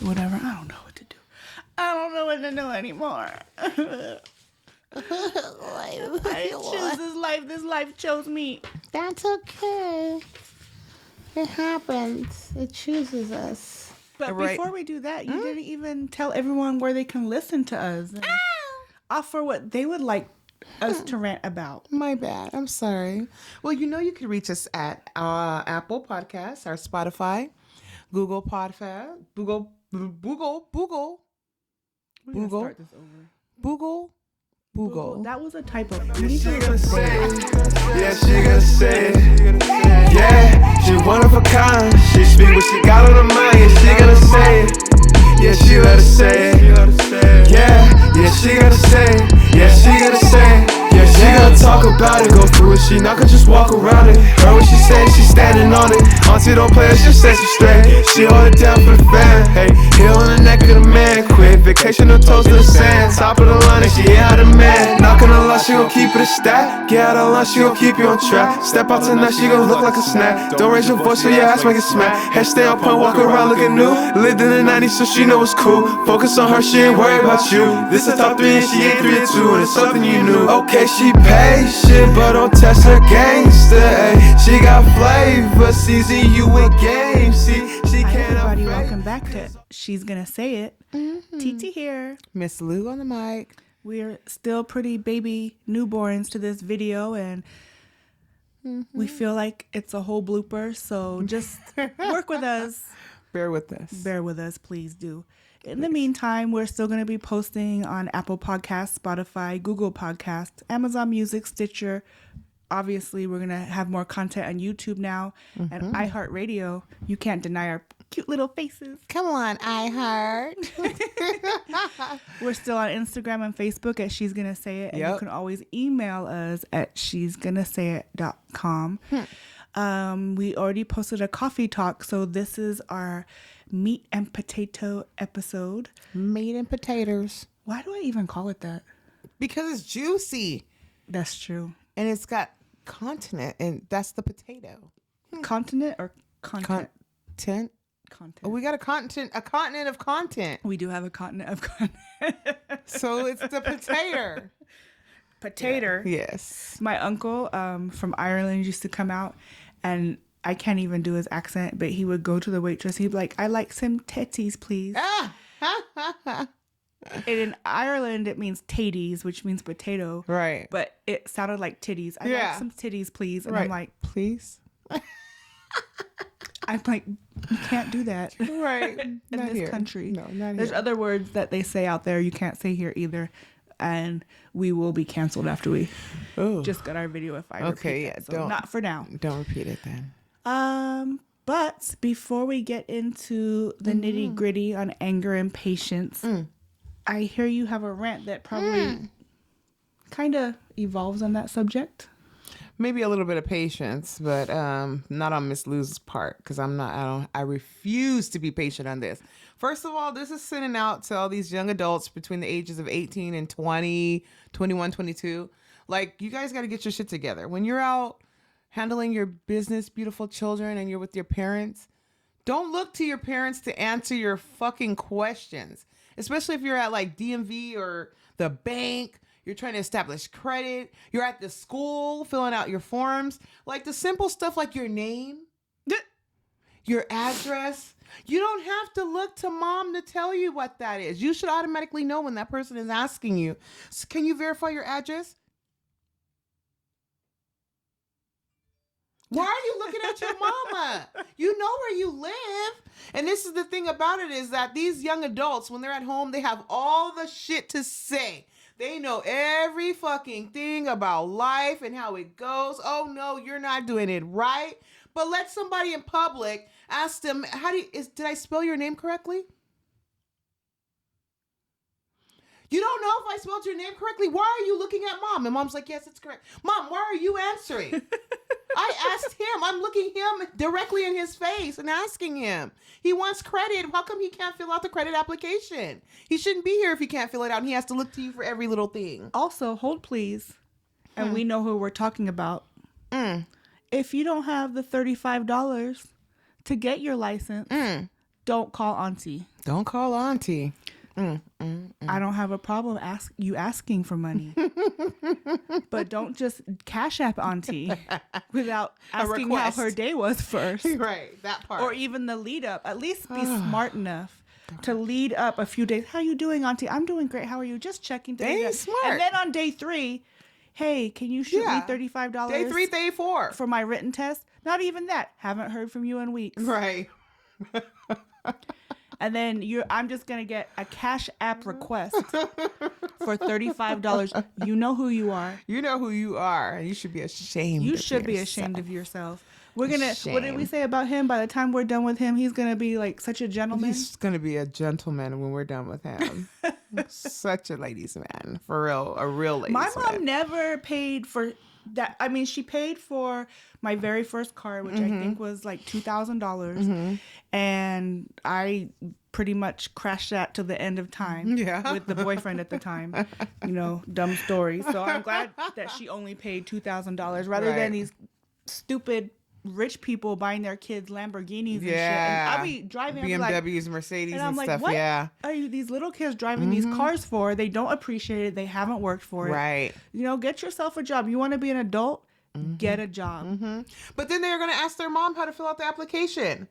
whatever. I don't know what to do. I don't know what to do anymore. I didn't choose this life. This life chose me. That's okay. It happens. It chooses us. But Right. before we do that, you didn't even tell everyone where they can listen to us and offer what they would like us to rant about. My bad. I'm sorry. Well, you can reach us at Apple Podcasts, our Spotify, Google Podcast, Google. We're gonna Boogle. start this over. Boogle. That was a typo. She gonna say it. Yeah, she gonna say it. Yeah, she one of a kind. She speak what she got on her mind. Yeah, she gonna say it. Yeah, she let her say it. Yeah, she gonna say it. Yeah, she gonna say it. Yeah, she gonna talk about it, go through it. She not gonna just walk around it. Heard what she said, she standing on it. Auntie don't play her, she says she straight. She hold it down for the fan. Hey, heel on the neck of the man. Quit vacation, no toes to the sand. Top of the line, and she ain't out of man. Not gonna lie, she gon' keep it a stack. Get out of line, she gon' keep you on track. Step out tonight, she gon' look like a snack. Don't raise your voice, so your ass make it smack. Head stay on point, walk around looking new. Lived in the 90s, so she know it's cool. Focus on her, she ain't worried about you. This is top 3 and she ain't 3 or 2, and it's something you knew. Okay, she patient, but don't test her gangster. Ay. She got flavor, season you with games. See, she Hi can't everybody, evade. welcome back to She's Gonna Say It. TT here. Miss Lou on the mic. We're still pretty baby newborns to this video, and we feel like it's a whole blooper, so just work with us. Bear with us. Bear with us, please do. In the meantime, we're still going to be posting on Apple Podcasts, Spotify, Google Podcasts, Amazon Music, Stitcher. Obviously, we're going to have more content on YouTube now and iHeartRadio. You can't deny our cute little faces. Come on, iHeart. We're still on Instagram and Facebook at She's Gonna Say It. And you Yep. can always email us at she'sgonnasayit.com. We already posted a coffee talk, so this is our meat and potato episode. Meat and potatoes. Why do I even call it that? Because it's juicy That's true. and it's got continent, and that's the potato. Continent or content? Content. Content. Oh, we got a continent of content. We do have a continent of content. So it's the potato. Potato. Yes. My uncle from Ireland used to come out, and I can't even do his accent, but he would go to the waitress. He'd be like, "I like some tetties, please." And in Ireland, it means taties, which means potato. Right. But it sounded like titties. I Yeah. like some titties, please. And Right. I'm like, Please. you can't do that Right. in Not this here. country. No, not There's here. other words that they say out there you can't say here either. And we will be canceled after we Oh. just got our video if I Okay, repeat yeah, that. So don't. not for now. Don't repeat it then. But before we get into the nitty gritty on anger and patience, I hear you have a rant that probably kind of evolves on that subject. Maybe a little bit of patience, but not on Miss Lou's part, because I refuse to be patient on this. First of all, this is sending out to all these young adults between the ages of 18 and 20, 21, 22. Like, you guys got to get your shit together. When you're out handling your business, beautiful children, and you're with your parents, don't look to your parents to answer your fucking questions. Especially if you're at like DMV or the bank, you're trying to establish credit, you're at the school filling out your forms. Like the simple stuff like your name, your address. You don't have to look to mom to tell you what that is. You should automatically know when that person is asking you, "So can you verify your address?" Why are you looking at your mama? You know where you live. And this is the thing about it, is that these young adults, when they're at home, they have all the shit to say. They know every fucking thing about life and how it goes. Oh no, you're not doing it right. But let somebody in public ask them, did I spell your name correctly? You don't know if I spelled your name correctly? Why are you looking at mom? And mom's like, yes, it's correct. Mom, why are you answering? I asked him. I'm looking him directly in his face and asking him. He wants credit. How come he can't fill out the credit application? He shouldn't be here if he can't fill it out, and he has to look to you for every little thing. Also, hold please. And we know who we're talking about. If you don't have the $35 to get your license, don't call auntie. Don't call auntie. I don't have a problem asking for money. But don't just Cash App auntie without asking how request. her day was first. Right, that part. Or even the lead up. At least be smart enough to lead up a few days. How you doing, auntie? I'm doing great. How are you? Just checking. Dang, smart. And then on day 3, hey, can you shoot Yeah. me $35 Day 3, day 4. for my written test? Not even that. Haven't heard from you in weeks. Right. And then I'm just gonna get a Cash App request for $35. You know who you are. You know who you are, and you should be ashamed. You of should be yourself. ashamed of yourself. We're gonna. What did we Shame. say about him? By the time we're done with him, he's gonna be like such a gentleman. He's gonna be a gentleman when we're done with him. Such a ladies' man, for real, a real ladies' My man. mom never paid for that. I mean, she paid for my very first car, which I think was like $2,000, and I pretty much crashed that to the end of time. Yeah. With the boyfriend at the time. You know, dumb story. So I'm glad that she only paid $2,000 rather Right. than these stupid rich people buying their kids Lamborghinis and shit. Yeah. And I'll be driving, I'll be like, BMWs, Mercedes, and and, I'm like, stuff. what Yeah. are you these little kids driving these cars for? They don't appreciate it. They haven't worked for it. Right. You know, get yourself a job. You want to be an adult? Get a job. But then they're gonna ask their mom how to fill out the application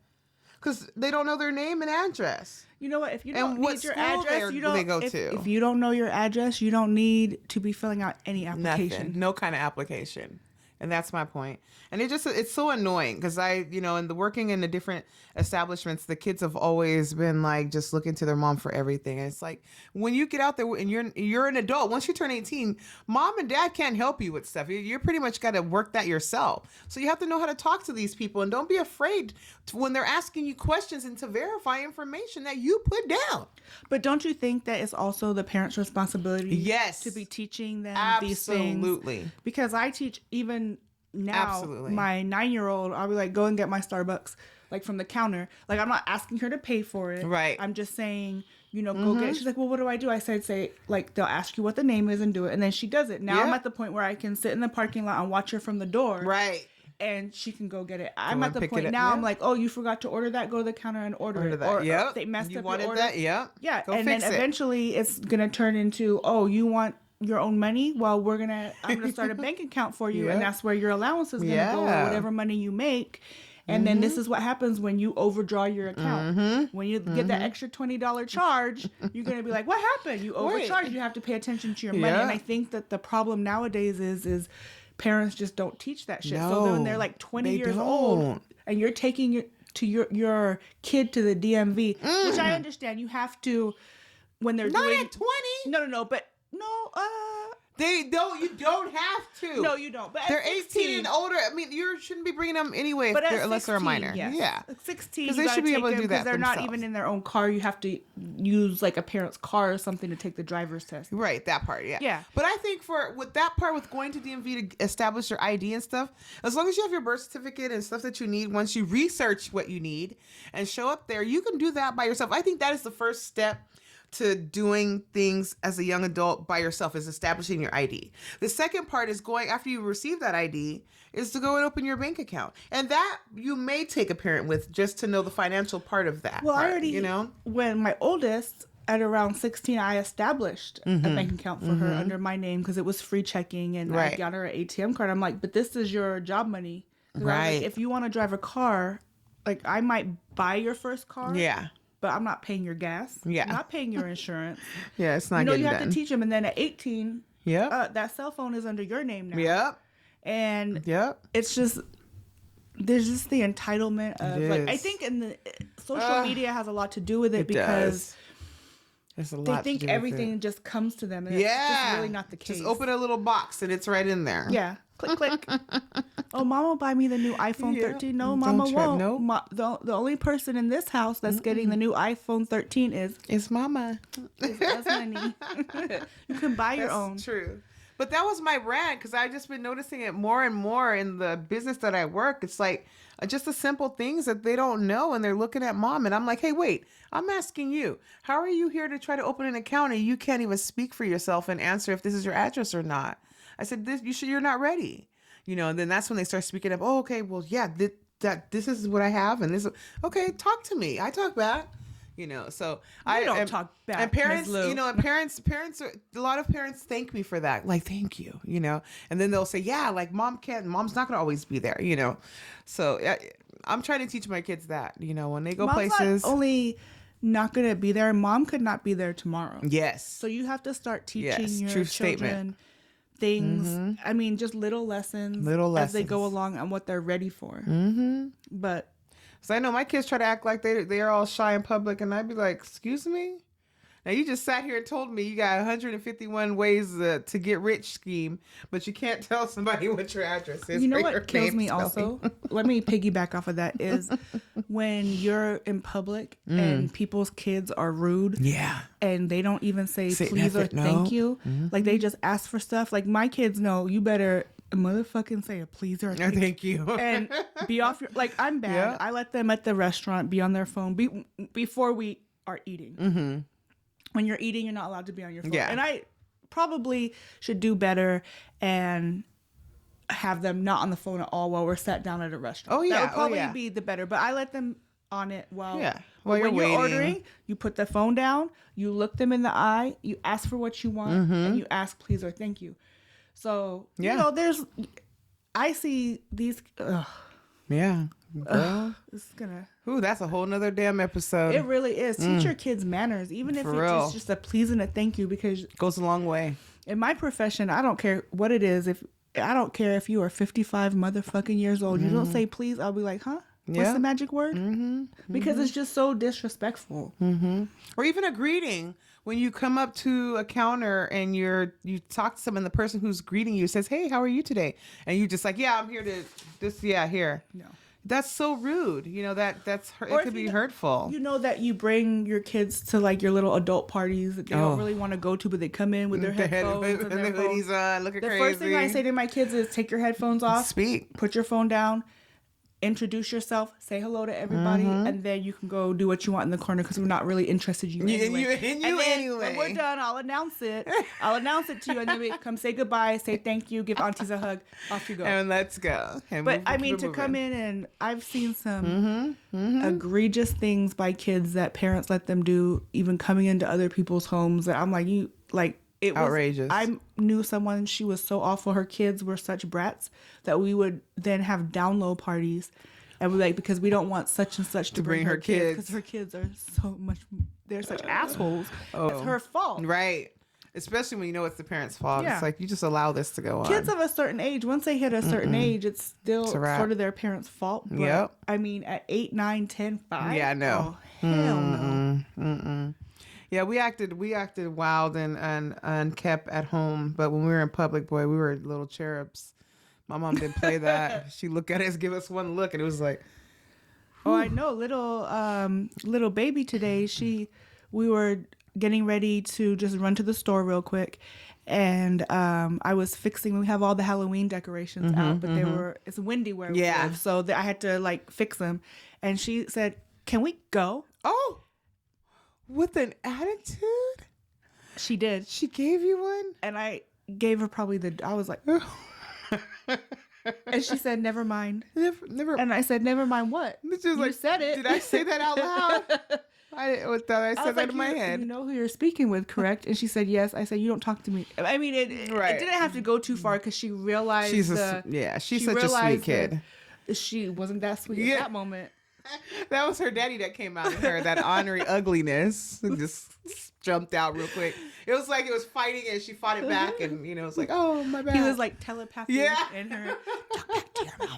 because they don't know their name and address. You know what? If you And don't what need your school address, you don't. they go if, to? if you don't know your address, you don't need to be filling out any application. Nothing. No kind of application. And that's my point. And it's so annoying because in the working in the different establishments, the kids have always been like just looking to their mom for everything. And it's like when you get out there and you're an adult, once you turn 18, mom and dad can't help you with stuff. You're pretty much got to work that yourself. So you have to know how to talk to these people and don't be afraid when they're asking you questions and to verify information that you put down. But don't you think that it's also the parents' responsibility? Yes. To be teaching them these Absolutely. things. Because I teach even now, Absolutely. my 9-year-old, I'll be like, go and get my Starbucks, like from the counter. Like I'm not asking her to pay for it. Right. I'm just saying, go get it. She's like, well, what do I do? I said, say, like, they'll ask you what the name is and do it. And then she does it. Now I'm Yeah. at the point where I can sit in the parking lot and watch her from the door. Right. And she can go get it. I'm and at the pick it point up, now. yeah. I'm like, oh, you forgot to order that. Go to the counter and order it. Or Yep. they messed You up wanted your order. that? Yep. Yeah. Go And then fix it. eventually it's gonna turn into, oh, you want your own money? Well, I'm gonna start a bank account for you, Yep. and that's where your allowance is gonna go, or Yeah. whatever money you make. And then this is what happens when you overdraw your account. When you get that extra $20 charge, you're gonna be like, "What happened? You overcharged. You have to pay attention to your money." Yeah. And I think that the problem nowadays is parents just don't teach that shit. So No, when they're like 20 they years old, don't. and you're taking your kid to the DMV, which I understand you have to when they're Not doing at 20. no, but no, You don't have to. no, you don't. But at They're 16, 18 and older. I mean, you shouldn't be bringing them anyway But unless they're a 16, minor. yes. Yeah. At 16, 'Cause you they gotta should be take able to them do 'cause that they're not themselves. even in their own car. You have to use like a parent's car or something to take the driver's test. Right, that part, yeah. Yeah. But I think with that part, with going to DMV to establish your ID and stuff, as long as you have your birth certificate and stuff that you need, once you research what you need and show up there, you can do that by yourself. I think that is the first step to doing things as a young adult by yourself, is establishing your ID. The second part is going, after you receive that ID, is to go and open your bank account. And that you may take a parent with just to know the financial part of that. Well, part, I already, when my oldest, at around 16, I established a bank account for her under my name because it was free checking, and I Right. got her an ATM card. I'm like, but this is your job money. 'Cause I was like, Right. if you want to drive a car, like I might buy your first car. Yeah. But I'm not paying your gas. Yeah. I'm not paying your insurance. Yeah, it's not You know, getting you have done. to teach them. And then at 18, Yep. that cell phone is under your name now. Yep. And Yep. it's just, there's just the entitlement of, like, I is. think in the social media has a lot to do with it because There's a they lot to think do with everything it. just comes to them. And Yeah. it's just really not the case. Just open a little box and it's right in there. Yeah. Click, click. Oh, mama will buy me the new iPhone Yeah. 13. No, Don't mama try- won't. nope. The only person in this house that's getting the new iPhone 13 is It's mama. us, honey. You can buy your That's own. true. But that was my rant because I've just been noticing it more and more in the business that I work. It's like just the simple things that they don't know, and they're looking at mom, and I'm like, hey, wait, I'm asking you, how are you here to try to open an account and you can't even speak for yourself and answer if this is your address or not? I said, you're not ready. And then that's when they start speaking up. Oh, okay, well, yeah, that this is what I have, and this. Okay, talk to me. I talk back. So I don't talk back, And parents, Ms. Lou. and parents are, a lot of parents thank me for that. Like, thank you, and then they'll say, yeah, like mom's not going to always be there, So I'm trying to teach my kids that, when they go Mom's places. not only not gonna be there, mom could not be there tomorrow. Yes. So you have to start teaching Yes, your true children statement. things. I mean, just little lessons as they go lessons. along and what they're ready for. Mm-hmm. But So I know my kids try to act like they are all shy in public, and I'd be like, excuse me? Now, you just sat here and told me you got 151 ways to get rich scheme, but you can't tell somebody what your address is. you know or what your kills name me spelling. also? Let me piggyback off of that is when you're in public and people's kids are rude. Yeah. And they don't even say please or nothing, no. thank you. Like they just ask for stuff. Like my kids know you better motherfucking say a please or a thank you. Thank you. And be off your, like I'm bad. Yeah. I let them at the restaurant be on their phone before we are eating. Mm-hmm. When you're eating, you're not allowed to be on your phone. Yeah. And I probably should do better and have them not on the phone at all while we're sat down at a restaurant. Oh, yeah. That would Oh, probably yeah. be the better. But I let them on it while Yeah. but While when you're you're waiting. ordering, you put the phone down, you look them in the eye, you ask for what you want, and you ask please or thank you. So Yeah. I see these. Yeah. Girl. This is gonna. Ooh, that's a whole nother damn episode. It really is. Teach your kids manners, even if For it's real. just a please and a thank you. Because Goes a long way. in my profession, I don't care what it is. I don't care if you are 55 motherfucking years old, you don't say please, I'll be like, huh? What's Yeah. the magic word? Because it's just so disrespectful. Or even a greeting. When you come up to a counter and you talk to someone, the person who's greeting you says, hey, how are you today? And you just like, yeah, I'm here to here. No. That's so rude. That's Or it could if be you know- hurtful. You know that you bring your kids to like your little adult parties that they don't really want to go to, but they come in with their headphones and and their the hoodies phones. on, looking The crazy. first thing I say to my kids is take your headphones off, Speak. put your phone down, introduce yourself, say hello to everybody, and then you can go do what you want in the corner because we're not really interested in you anyway. And And then anyway. when we're done, I'll announce it. I'll announce it to you, and then we come say goodbye, say thank you, give aunties a hug, off you go. And let's go. And But move- I mean, keep to it come moving. in and I've seen some egregious things by kids that parents let them do, even coming into other people's homes. That I'm like, it was Outrageous. I knew someone. She was so awful. Her kids were such brats that we would then have down low parties, and we're like, because we don't want such and such to bring her kids because her kids are so much. They're such assholes. It's her fault. Right. Especially when you know it's the parents' fault. Yeah. It's like you just allow this to go on. Kids of a certain age, once they hit a certain age, it's still It's a wrap. sort of their parents' fault. But Yep. I mean, at 8, 9, 10, 5. Yeah, I know. Oh, hell no. Yeah, we acted wild and kept at home, but when we were in public, boy, we were little cherubs. My mom didn't play that. She looked at us, give us one look, and it was like, Oh, I know. Little baby today, we were getting ready to just run to the store real quick. And I was fixing, we have all the Halloween decorations out, but it's windy where we Yeah. live. So I had to like fix them. And she said, can we go? oh, with an attitude? She did. She gave you one? And I gave her I was like, and she said, never mind. Never. And I said, never mind what? She was You said it. Did I say that out loud? I I said was that like, in my you head. know who you're speaking with, correct? And she said, yes. I said, you don't talk to me. I mean, it Right. didn't have to go too far because she realized She's she such a sweet realized kid. that she wasn't that sweet Yeah. at that moment. That was her daddy that came out in her, that ornery ugliness. Just jumped out real quick. It was like it was fighting and she fought it back and, it was like, oh, my bad. He was like telepathing Yeah. in her.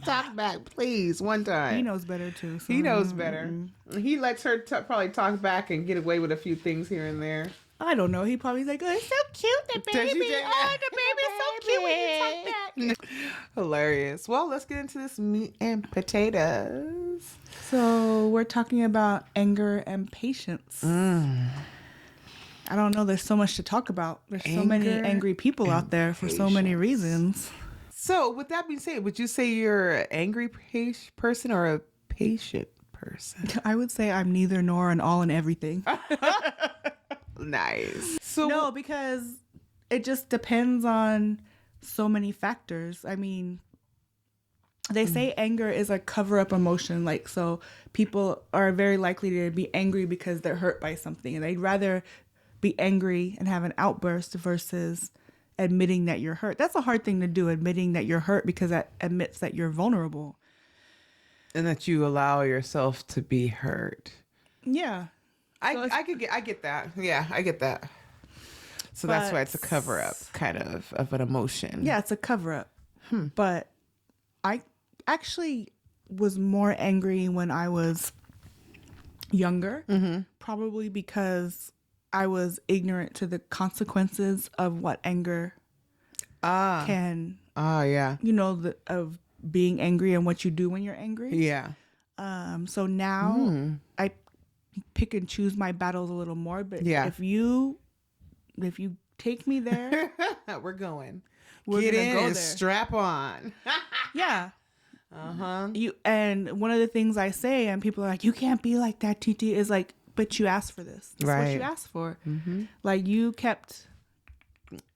talk back, please, one time. He knows better too. So. He knows better. He lets her probably talk back and get away with a few things here and there. I don't know. He probably's like, oh, it's so cute, the Does baby. she say- Oh, the baby's so cute when you talk back. Hilarious. Well, let's get into this meat and potatoes. So we're talking about anger and patience. I don't know. There's so much to talk about. There's so many Anger angry people out there for so many reasons. So, with that being said, would you say you're an angry person or a patient person? I would say I'm neither nor and all and everything. Nice. So, No, because it just depends on so many factors. I mean, They say anger is a cover up emotion. Like, so people are very likely to be angry because they're hurt by something, and they'd rather be angry and have an outburst versus admitting that you're hurt. That's a hard thing to do, admitting that you're hurt, because that admits that you're vulnerable. And that you allow yourself to be hurt. Yeah. I get that. Yeah, I get that. So that's why it's a cover up kind of an emotion. Yeah, it's a cover up. But I actually was more angry when I was younger, probably because I was ignorant to the consequences of what anger can, yeah. of being angry and what you do when you're angry. Yeah. So now I pick and choose my battles a little more. But Yeah. if you take me there, We're going. We're Get gonna in go and there. strap on. yeah. And one of the things I say, and people are like, "You can't be like that, TT," is like, but you asked for this. That's what you Right. asked for. Like, you kept,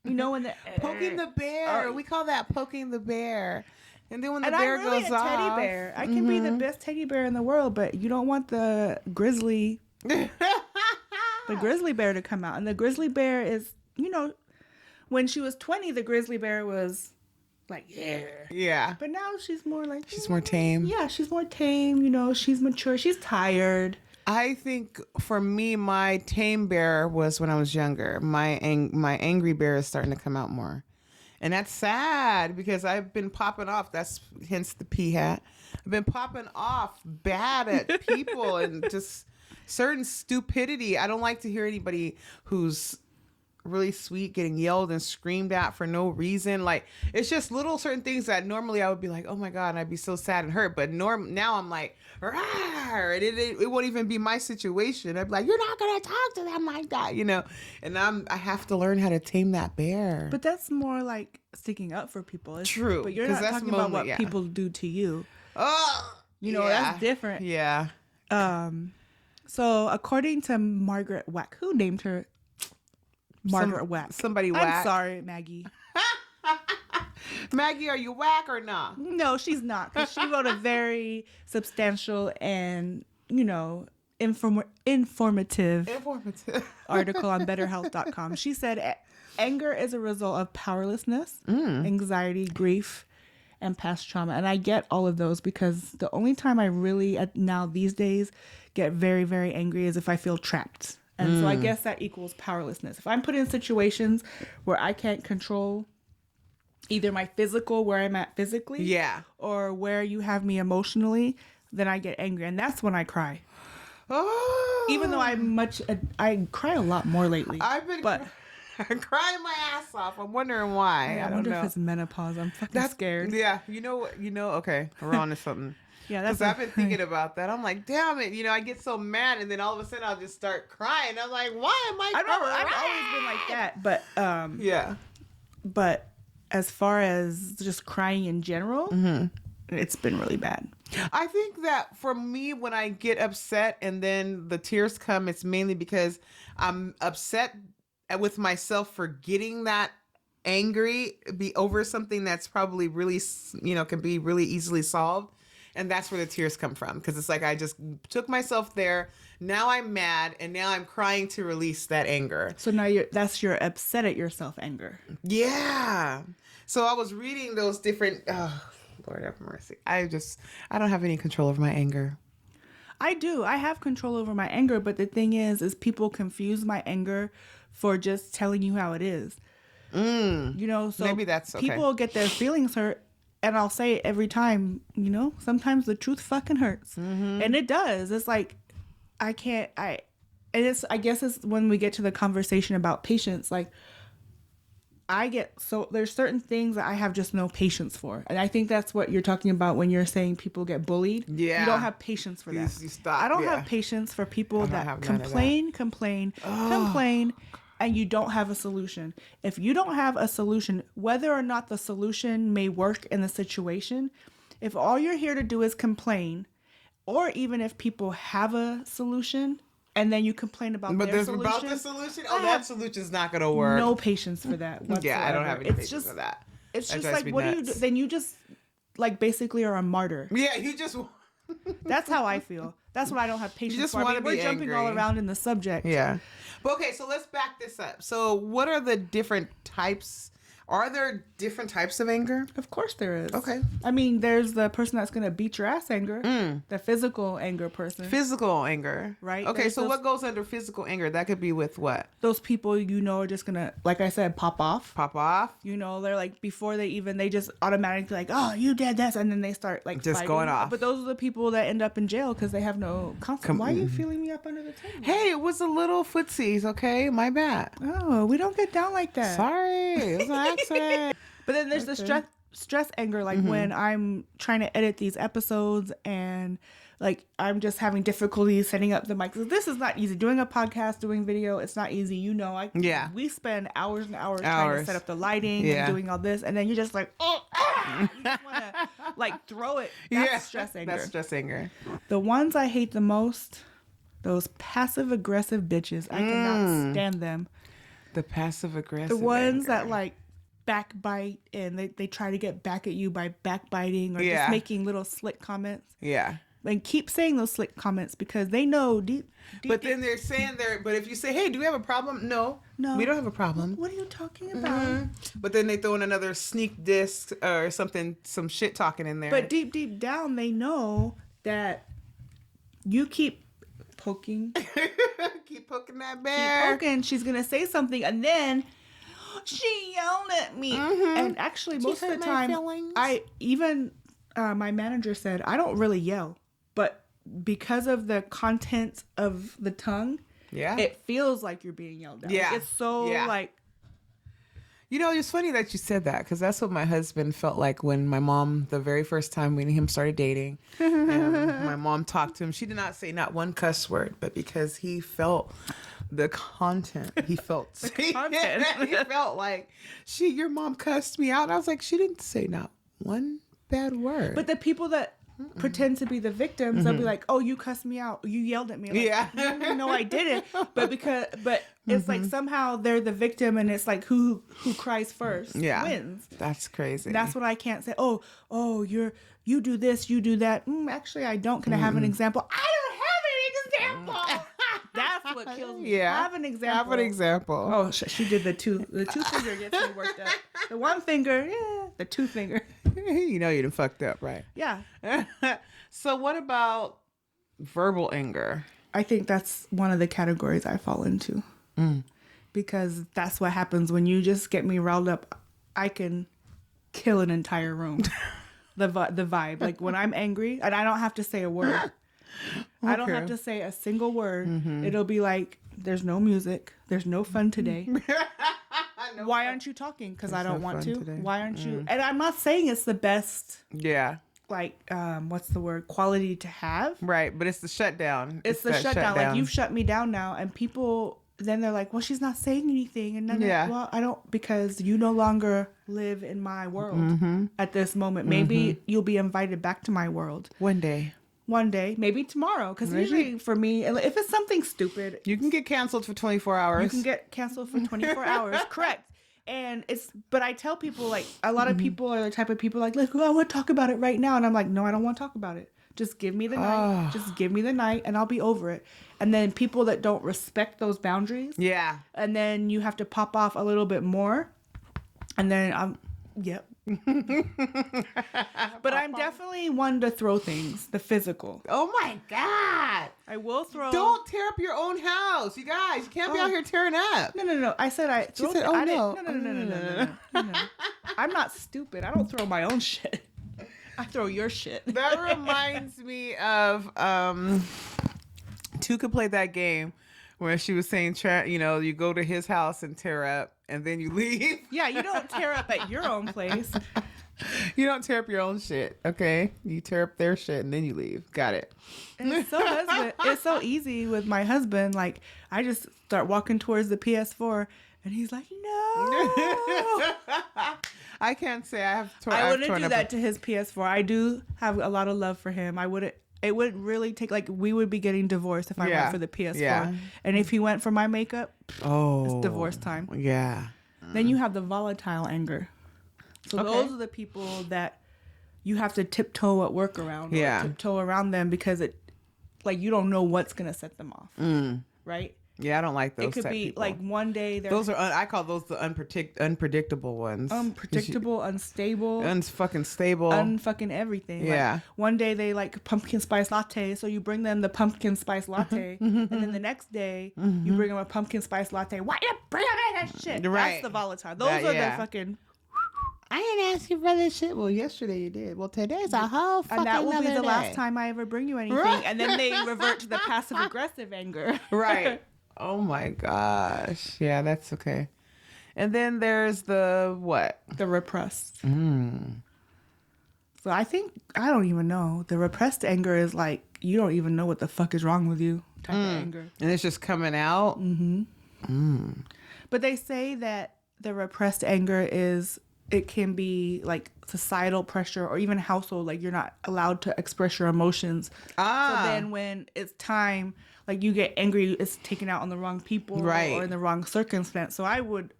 when the Poking the bear. We call that poking the bear. And then when the and bear I'm really goes a teddy off. bear. I can be the best teddy bear in the world, but you don't want the grizzly bear to come out. And the grizzly bear is, when she was 20, the grizzly bear was like, yeah. Yeah. But now she's more like, She's more tame. yeah, she's more tame. She's mature. She's tired. I think for me, my tame bear was when I was younger. My angry bear is starting to come out more. And that's sad because I've been popping off. That's hence the pea hat. I've been popping off bad at people and just certain stupidity. I don't like to hear anybody who's really sweet getting yelled and screamed at for no reason. Like, it's just little certain things that normally I would be like, oh my God, and I'd be so sad and hurt. But now I'm like, rawr, and it won't even be my situation. I'd be like, you're not gonna talk to them like that, And I have to learn how to tame that bear. But that's more like sticking up for people. True, But you're 'cause not that's talking about moment, what people do to you. Oh, That's different. Yeah. So according to Margaret Wack, who named her Margaret Wack? Somebody I'm whack. sorry, Maggie. Maggie, are you whack or not? No, she's not, because she wrote a very substantial and, informative Informative. article on betterhealth.com. She said anger is a result of powerlessness, anxiety, grief, and past trauma. And I get all of those, because the only time I really now these days get very, very angry is if I feel trapped. And so I guess that equals powerlessness. If I'm put in situations where I can't control either my physical, where I'm at physically, Yeah. or where you have me emotionally, then I get angry. And that's when I cry. Oh. Even though I cry a lot more lately. I've been but crying my ass off. I'm wondering why. I don't wonder know. if it's menopause. I'm fucking scared. Yeah, okay, we're on to something. Yeah, Because that's I've been thinking about that. I'm like, damn it, I get so mad, and then all of a sudden I'll just start crying. I'm like, why am I I've crying? always been like that, but Yeah. but as far as just crying in general, it's been really bad. I think that for me, when I get upset and then the tears come, it's mainly because I'm upset with myself for getting that angry over something that's probably really, can be really easily solved. And that's where the tears come from. Because it's like I just took myself there. Now I'm mad. And now I'm crying to release that anger. So now that's your upset at yourself anger. Yeah. So I was reading those different... Oh, Lord have mercy. I don't have any control over my anger. I do. I have control over my anger. But the thing is people confuse my anger for just telling you how it is. So Maybe that's okay. People get their feelings hurt. And I'll say it every time, sometimes the truth fucking hurts. And it does. It's like, I guess it's when we get to the conversation about patience, like there's certain things that I have just no patience for. And I think that's what you're talking about when you're saying people get bullied. Yeah. You don't have patience for that. You stop. I don't Yeah. have patience for people have that none of complain, and you don't have a solution. If you don't have a solution, whether or not the solution may work in the situation, if all you're here to do is complain, or even if people have a solution and then you complain about their solution. About the solution? Oh, that solution's not going to work. No patience for that whatsoever. Yeah, I don't have any patience for that. It's That just drives like, me what do you nuts. do? Then you just like basically are a martyr. Yeah, you just That's how I feel. That's what I don't have patience just for. I wanna mean, we're be jumping all angry. around in the subject. yeah. But okay, so let's back this up. So what are the different types? Are there different types of anger? Of course there is. Okay. I mean, there's the person that's going to beat your ass anger, the physical anger person. Physical anger. Right, Okay, there's so those- what goes under physical anger? That could be with what? Those people, you know, are just going to, like I said, pop off. Pop off? You know, they're like, before they just automatically like, oh, you did this. And then they start like Just fighting. going off. But those are the people that end up in jail because they have no consequence. Why are you feeling me up under the table? Hey, it was a little footsies, okay? My bad. Oh, we don't get down like that. Sorry. It was an accident. But then there's the stress anger, like when I'm trying to edit these episodes and like I'm just having difficulty setting up the mic. This is not easy. Doing a podcast, doing video, it's not easy. You know, Yeah. we spend hours and hours trying to set up the lighting Yeah. and doing all this, and then you're just like, oh, you just want to like throw it. That's stress anger. That's stress anger. The ones I hate the most, those passive aggressive bitches. I cannot stand them. The passive aggressive. The ones that like backbite and they try to get back at you by backbiting or Yeah. just making little slick comments. Yeah. And keep saying those slick comments because they know deep But then they're saying but if you say, hey, do we have a problem? No. No. We don't have a problem. what are you talking about? But then they throw in another sneak disc or something, some shit talking in there. But deep down they know that you keep poking, keep poking that bear. poking, she's gonna say something and then she yelled at me. And actually most of hurt the my time feelings. my manager said I don't really yell, but because of the content of the tongue, Yeah. it feels like you're being yelled at. Like, Yeah. it's so Yeah. like You know, it's funny that you said that because that's what my husband felt like when my mom, the very first time we and him started dating, and my mom talked to him. She did not say not one cuss word, but because he felt the content, he felt content. he felt like your mom cussed me out. And I was like, she didn't say not one bad word. But the people that pretend to be the victims, they'll be like, "Oh, you cussed me out. You yelled at me." Like, Yeah. no, I didn't. But it's like somehow they're the victim, and it's like who cries first wins. That's crazy. That's what I can't say. Oh, you do this, you do that. Actually, I don't. Can I have an example? I don't have an example. That's what kills me. Yeah. Have an example. Have an example. Oh, she did the two finger gets me worked up. The one finger, yeah. The two finger, You know you done fucked up, right? yeah. So what about verbal anger? I think that's one of the categories I fall into. Because that's what happens when you just get me riled up. I can kill an entire room. The vibe. Like when I'm angry, and I don't have to say a word. I don't have to say a single word. It'll be like, there's no music. There's no fun today. Why aren't you talking? Because I don't no want fun to. today. Why aren't you? And I'm not saying it's the best, Yeah. like, what's the word? Quality to have. Right, but it's the shutdown. It's the that shutdown. Like, you've shut me down now. And people, then they're like, well, she's not saying anything. And then, Yeah. well, I don't, because you no longer live in my world at this moment. Maybe you'll be invited back to my world One day. one day, maybe tomorrow. Because usually for me, if it's something stupid, You can get canceled for 24 hours. you can get canceled for 24 hours. Correct. And but I tell people, like, a lot of people are the type of people like, look, I want to talk about it right now. And I'm like, no, I don't want to talk about it. Just give me the night. Just give me the night and I'll be over it. And then people that don't respect those boundaries, Yeah. and then you have to pop off a little bit more. And then yep. But I'm definitely one to throw things, the physical. Oh my God. I will throw. Don't tear up your own house. You guys, you can't be out here tearing up. No. I said I. She said, oh, I no. didn't- No. I'm not stupid. I don't throw my own shit. I throw your shit. That reminds me of Two Could Play That Game where she was saying, you go to his house and tear up and then you leave. Yeah, you don't tear up at your own place. You don't tear up your own shit, okay? You tear up their shit and then you leave. Got it. And it's so easy with my husband. Like, I just start walking towards the PS4 and he's like, no. I can't say I have I wouldn't do that to his PS4. I do have a lot of love for him. It wouldn't really take, like, we would be getting divorced if I Yeah. went for the PS4. Yeah. And if he went for my makeup, Oh. it's divorce time. Yeah. Then you have the volatile anger. So Okay. those are the people that you have to tiptoe at work around. Yeah. Or tiptoe around them because you don't know what's gonna set them off. Right. Yeah, I don't like those. It could type be people. like one day they're Those are I call those the unpredictable ones. unpredictable, unstable, Unfucking stable. unfucking everything. Yeah. Like, one day they like pumpkin spice latte, so you bring them the pumpkin spice latte, and then the next day you bring them a pumpkin spice latte. Why you bring them that shit? Right. That's the volatile. Those That- are yeah. the fucking. I didn't ask you for this shit. Well, yesterday you did. Well, today's a whole fucking And that will be other the day. last time I ever bring you anything. Right. And then they revert to the passive aggressive anger. Right. Oh my gosh. Yeah, that's okay. And then there's the what? The repressed. So I don't even know. The repressed anger is like, you don't even know what the fuck is wrong with you type of anger. And it's just coming out. But they say that the repressed anger it can be like societal pressure or even household, like you're not allowed to express your emotions. So then when it's time, like you get angry, it's taken out on the wrong people Right. or in the wrong circumstance. So I would,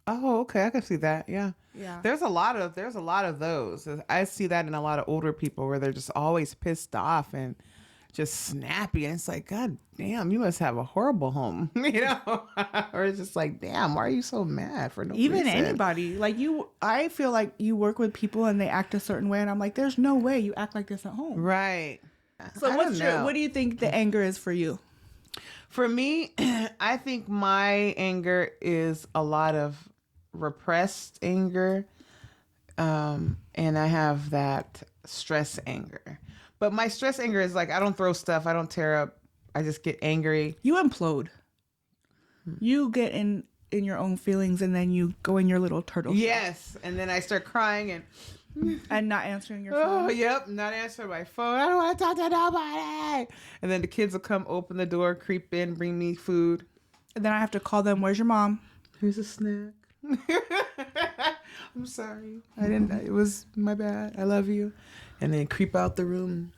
Oh, okay. I can see that. Yeah. Yeah. There's a lot of those. I see that in a lot of older people where they're just always pissed off and just snappy. And it's like, God damn, you must have a horrible home, or it's just like, damn, why are you so mad for no even reason? anybody, like I feel like you work with people and they act a certain way. And I'm like, there's no way you act like this at home. Right. So I don't know. what do you think the anger is for you? For me, I think my anger is a lot of repressed anger. And I have that stress anger. But my stress anger is like, I don't throw stuff. I don't tear up. I just get angry. You implode. You get in your own feelings and then you go in your little turtle shell Yes. And then I start crying and not answering your oh, phone. yep, not answering my phone. I don't want to talk to nobody. And then the kids will come open the door, creep in, bring me food. And then I have to call them, where's your mom? Here's a snack. I'm sorry. It was my bad. I love you. And then creep out the room,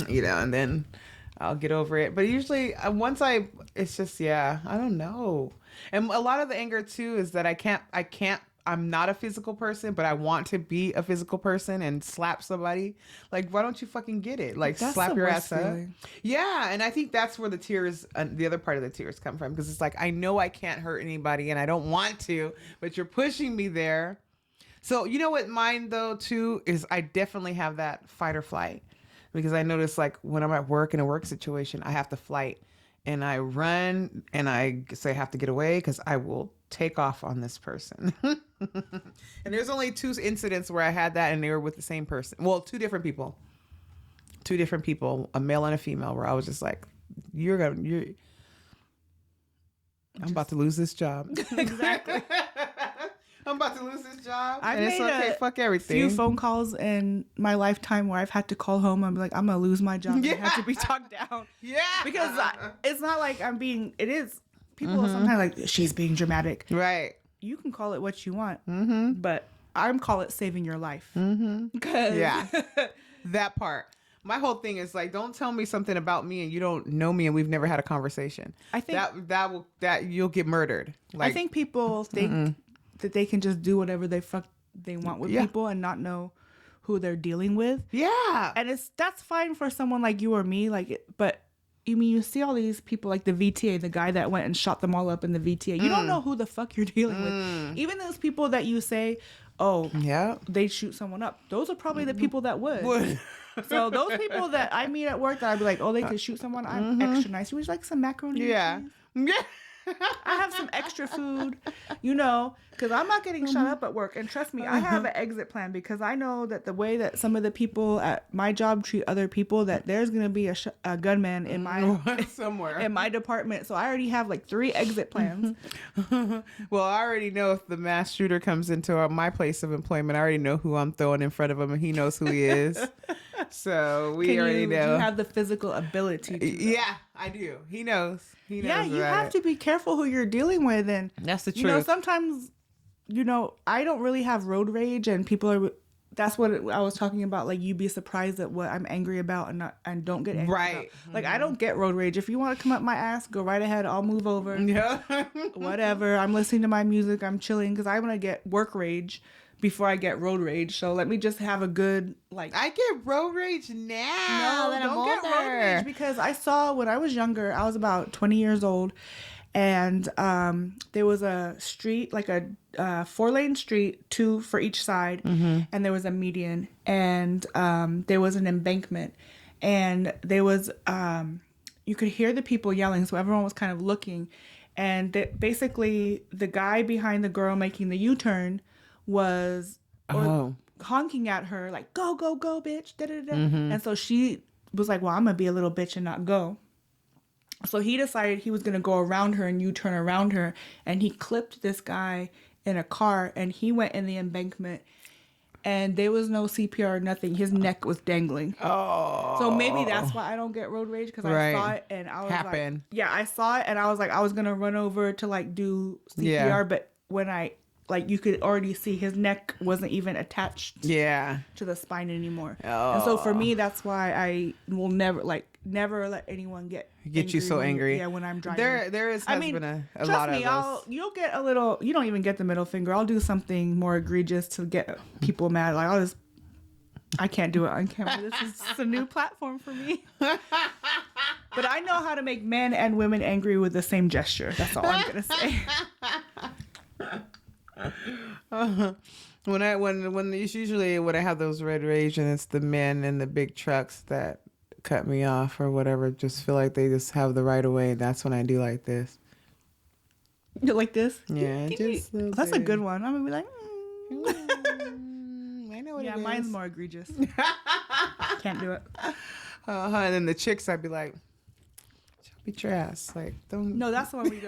and then I'll get over it. But usually it's just, I don't know. And a lot of the anger too is that I'm not a physical person, but I want to be a physical person and slap somebody. Like, why don't you fucking get it? Like, That's slap the your worst ass feeling. up. Yeah. And I think that's where the other part of the tears come from. Because it's like, I know I can't hurt anybody and I don't want to, but you're pushing me there. So, you know what mine though too is I definitely have that fight or flight, because I notice like when I'm at work in a work situation, I have to flight and I run and I say I have to get away because I will take off on this person. And there's only 2 incidents where I had that and they were with the same person. Well, 2 different people, a male and a female, where I was just like, I'm about to lose this job. Exactly. I'm about to lose this job. I've and it's made okay. Fuck everything. few phone calls in my lifetime where I've had to call home. I'm like, I'm gonna lose my job. Yeah. I have to be talked down. Yeah. Because it's not like it is. People are sometimes like, she's being dramatic. Right. You can call it what you want, but I'm call it saving your life. Because Yeah. That part. My whole thing is like, don't tell me something about me and you don't know me and we've never had a conversation. I think that you'll get murdered. Like, I think people think that they can just do whatever they want with Yeah. people and not know who they're dealing with. yeah. And that's fine for someone like you or me. But you see all these people like the VTA, the guy that went and shot them all up in the VTA. You don't know who the fuck you're dealing with. Even those people that you say, oh, Yeah. they shoot someone up. Those are probably the people that would. So those people that I meet at work that I'd be like, oh, they could shoot someone. I'm extra nice. Would you like some macaroni? and Yeah. cheese? Yeah. I have some extra food, because I'm not getting shot up at work. And trust me, I have an exit plan because I know that the way that some of the people at my job treat other people, that there's going to be a gunman in my Somewhere. in my department. So I already have like 3 exit plans. Well, I already know if the mass shooter comes into my place of employment, I already know who I'm throwing in front of him and he knows who he is. So we already know. You have the physical ability to. Yeah, I do. He knows. He knows. Yeah, you about have it. to be careful who you're dealing with. And That's the you know, truth. sometimes, I don't really have road rage, and people are. That's what I was talking about. Like, you'd be surprised at what I'm angry about and don't get angry Right. about. Like, I don't get road rage. If you want to come up my ass, go right ahead. I'll move over. Yeah. Whatever. I'm listening to my music. I'm chilling because I want to get work rage before I get road rage. So let me just have a good I get road rage now. no, that I'm don't get road older. rage because I saw when I was younger, I was about 20 years old, and there was a street, like a 4-lane street, 2 for each side, and there was a median, and there was an embankment, and there was you could hear the people yelling, so everyone was kind of looking, and basically the guy behind the girl making the U-turn was honking at her like, go, go, go, bitch, da, da, da. And so she was like, well, I'm gonna be a little bitch and not go. So he decided he was gonna go around her and U-turn around her, and he clipped this guy in a car, and he went in the embankment, and there was no CPR, nothing. His neck was dangling. Oh. So maybe that's why I don't get road rage, because I saw it and I was Happen. like, yeah, I saw it and I was like, I was gonna run over to like do CPR, but when I you could already see his neck wasn't even attached Yeah. to the spine anymore. And so for me, that's why I will never let anyone get you so angry. Yeah, when I'm driving. There has been a trust lot me, of those. you'll get a little. You don't even get the middle finger. I'll do something more egregious to get people mad. Like I can't do it on camera. This is just a new platform for me. But I know how to make men and women angry with the same gesture. That's all I'm gonna say. When it's usually when I have those red rage and it's the men in the big trucks that cut me off or whatever, just feel like they just have the right of way. That's when I do like this. Like this? Yeah, just a little That's a bit. good one. I'm gonna be like, I know what yeah, it mine's is. more egregious. Can't do it. And then the chicks, I'd be like, beat your ass. Like, don't. No, that's the one we do.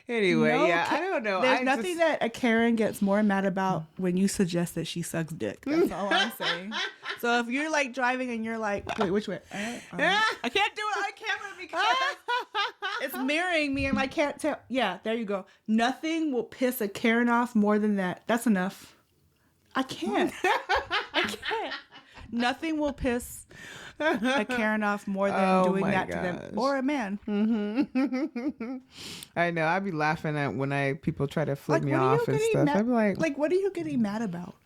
Anyway, No, yeah, I don't know. There's nothing that a Karen gets more mad about when you suggest that she sucks dick. That's all I'm saying. So if you're like driving and you're like, wait, which way? I can't do it on camera because it's mirroring me and I can't tell. Yeah, there you go. Nothing will piss a Karen off more than that. That's enough. I can't. I can't. Nothing will piss a Karen off more than doing that to them or a man. I know. I'd be laughing at when people try to flip me what are you off and getting stuff. mad- I'd be like, what are you getting mad about?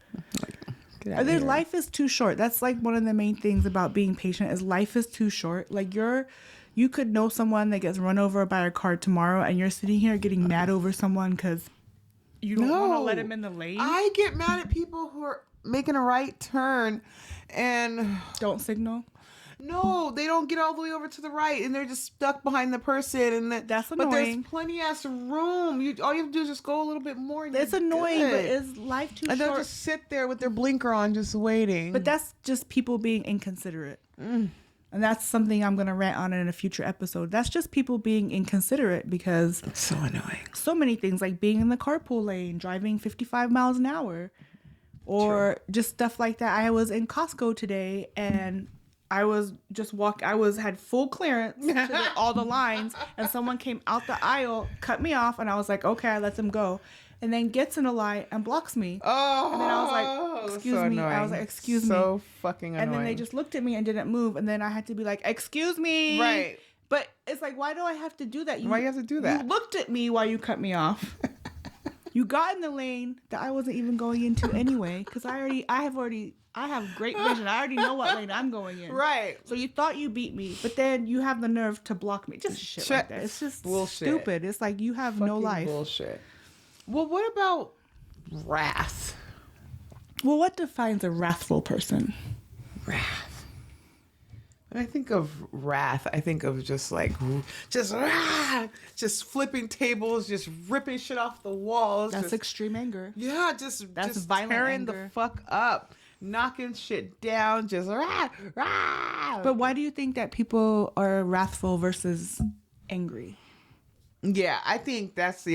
get out of Their here. life is too short. That's like one of the main things about being patient is life is too short. Like you could know someone that gets run over by a car tomorrow and you're sitting here getting mad over someone because you don't want to let him in the lane. I get mad at people who are making a right turn and Don't signal. no, they don't get all the way over to the right and they're just stuck behind the person and That's But there's annoying. plenty ass room. All you have to do is just go a little bit more. And It's you're annoying, good. but is life too and they'll short? just sit there with their blinker on, just waiting. But that's just people being inconsiderate. And that's something I'm going to rant on in a future episode. That's just people being inconsiderate because so annoying. so many things like being in the carpool lane, driving 55 miles an hour, or just stuff like that. I was in Costco today and I was just had full clearance to all the lines, and someone came out the aisle, cut me off, and I was like, okay, I let them go. And then gets in a line and blocks me. Oh, And then I was like, excuse so me. I was annoying. like, excuse me. So fucking annoying. And then they just looked at me and didn't move. And then I had to be like, excuse me. Right. But it's like, why do I have to do that? Why you have to do that? You looked at me while you cut me off. You got in the lane that I wasn't even going into anyway. Because I have great vision. I already know what lane I'm going in. Right. So you thought you beat me, but then you have the nerve to block me. Just shit like that. It's just Bullshit. stupid. It's like you have no Fucking life. Bullshit. Well, what about wrath? Well, what defines a wrathful person? Wrath. When I think of wrath, I think of just like, just flipping tables, just ripping shit off the walls. That's just, extreme anger. yeah, That's just violent tearing anger. the fuck up, knocking shit down, just rah. But why do you think that people are wrathful versus angry? Yeah, I think that's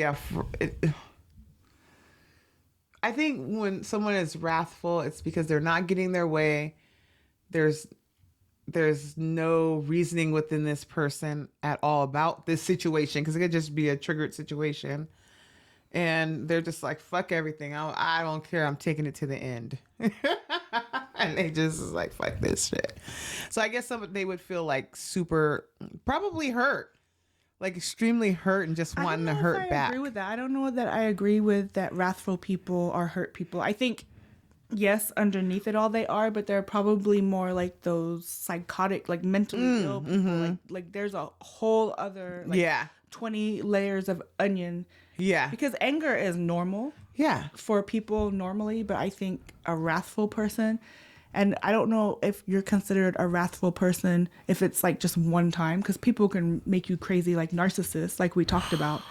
I think when someone is wrathful, it's because they're not getting their way. There's no reasoning within this person at all about this situation, because it could just be a triggered situation. And they're just like, fuck everything. I don't care. I'm taking it to the end. And they just is like, fuck this shit. So I guess they would feel like super, probably hurt. like extremely hurt and just wanting to hurt I back. agree with that. I don't know that I agree with that wrathful people are hurt people. I think, yes, underneath it all they are, but they're probably more like those psychotic, like mentally ill people. Like there's a whole other like Yeah. 20 layers of onion. Yeah. Because anger is normal Yeah. for people normally, but I think a wrathful person, and I don't know if you're considered a wrathful person if it's like just one time, because people can make you crazy like narcissists, like we talked about.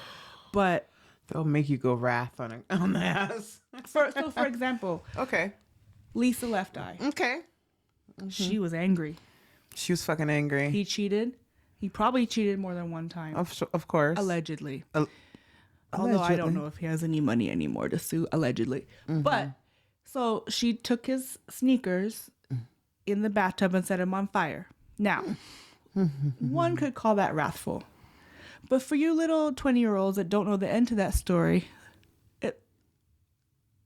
But They'll make you go wrath on the ass. for example, Okay. Lisa Left Eye, Okay. she was angry. She was fucking angry. He cheated. He probably cheated more than one time, Of course. allegedly. Al- Although I don't allegedly. know if he has any money anymore to sue, allegedly. But so she took his sneakers in the bathtub and set him on fire. Now, one could call that wrathful. But for you little 20-year-olds that don't know the end to that story,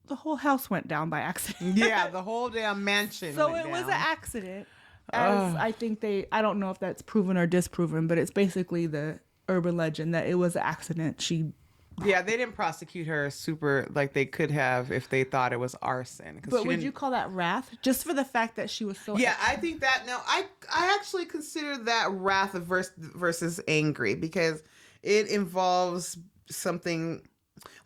the whole house went down by accident. Yeah, the whole damn mansion. So went it was down. an accident. As I think I don't know if that's proven or disproven, but it's basically the urban legend that it was an accident. Yeah, they didn't prosecute her super like they could have if they thought it was arson. But would you call that wrath? Just for the fact that she was so Yeah, I think that no, I actually consider that wrath versus angry because it involves something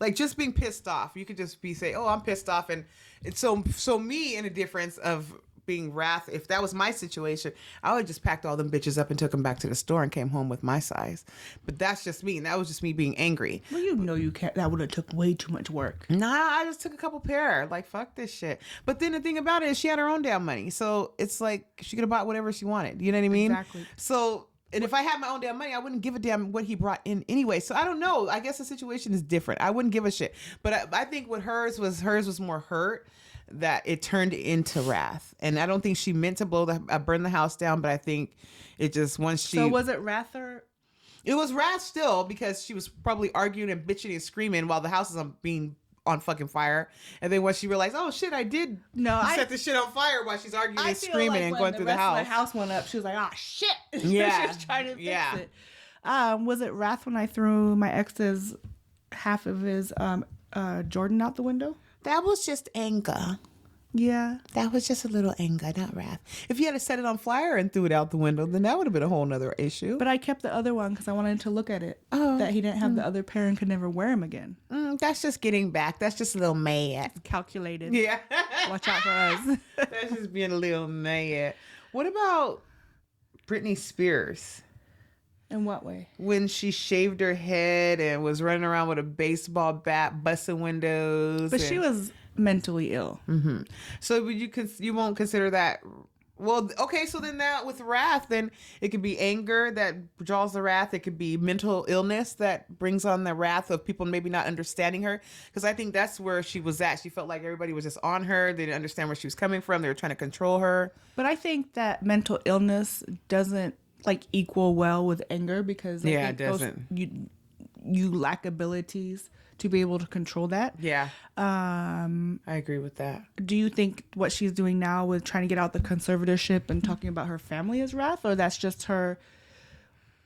like just being pissed off. You could just say, "Oh, I'm pissed off," and it's so me in a difference of being wrath. If that was my situation, I would just packed all them bitches up and took them back to the store and came home with my size. But that's just me, and that was just me being angry. Well, you can't. That would have took way too much work. Nah, I just took a couple pair. Like, fuck this shit. But then the thing about it is she had her own damn money. So it's like she could have bought whatever she wanted. You know what I mean? Exactly. So, and if I had my own damn money, I wouldn't give a damn what he brought in anyway. So I don't know. I guess the situation is different. I wouldn't give a shit. But I think what hers was more hurt that it turned into wrath. And I don't think she meant to burn the house down. But I think it just once she... So was it wrath or... It was wrath still because she was probably arguing and bitching and screaming while the house is being on fucking fire. And then when she realized, oh shit, I did set the shit on fire while she's arguing and screaming and going through the house. The house went up. She was like, "Ah, shit!" Yeah, she was trying to fix yeah. it. Was it wrath when I threw my ex's half of his Jordan out the window? That was just anger. Yeah. That was just a little anger, not wrath. If you had to set it on fire and threw it out the window, then that would have been a whole nother issue. But I kept the other one because I wanted to look at it. Oh. That he didn't have the other pair and could never wear him again. That's just getting back. That's just a little mad. Calculated. Yeah. Watch out for us. That's just being a little mad. What about Britney Spears? In what way? When she shaved her head and was running around with a baseball bat, busting windows. But she was mentally ill. So would you won't consider that? Well, okay. So then that with wrath, then it could be anger that draws the wrath. It could be mental illness that brings on the wrath of people maybe not understanding her. Because I think that's where she was at. She felt like everybody was just on her. They didn't understand where she was coming from. They were trying to control her. But I think that mental illness doesn't like equal well with anger because I Yeah, think it doesn't. You lack abilities to be able to control that. Yeah. I agree with that. Do you think what she's doing now with trying to get out the conservatorship and talking about her family is wrath, or that's just her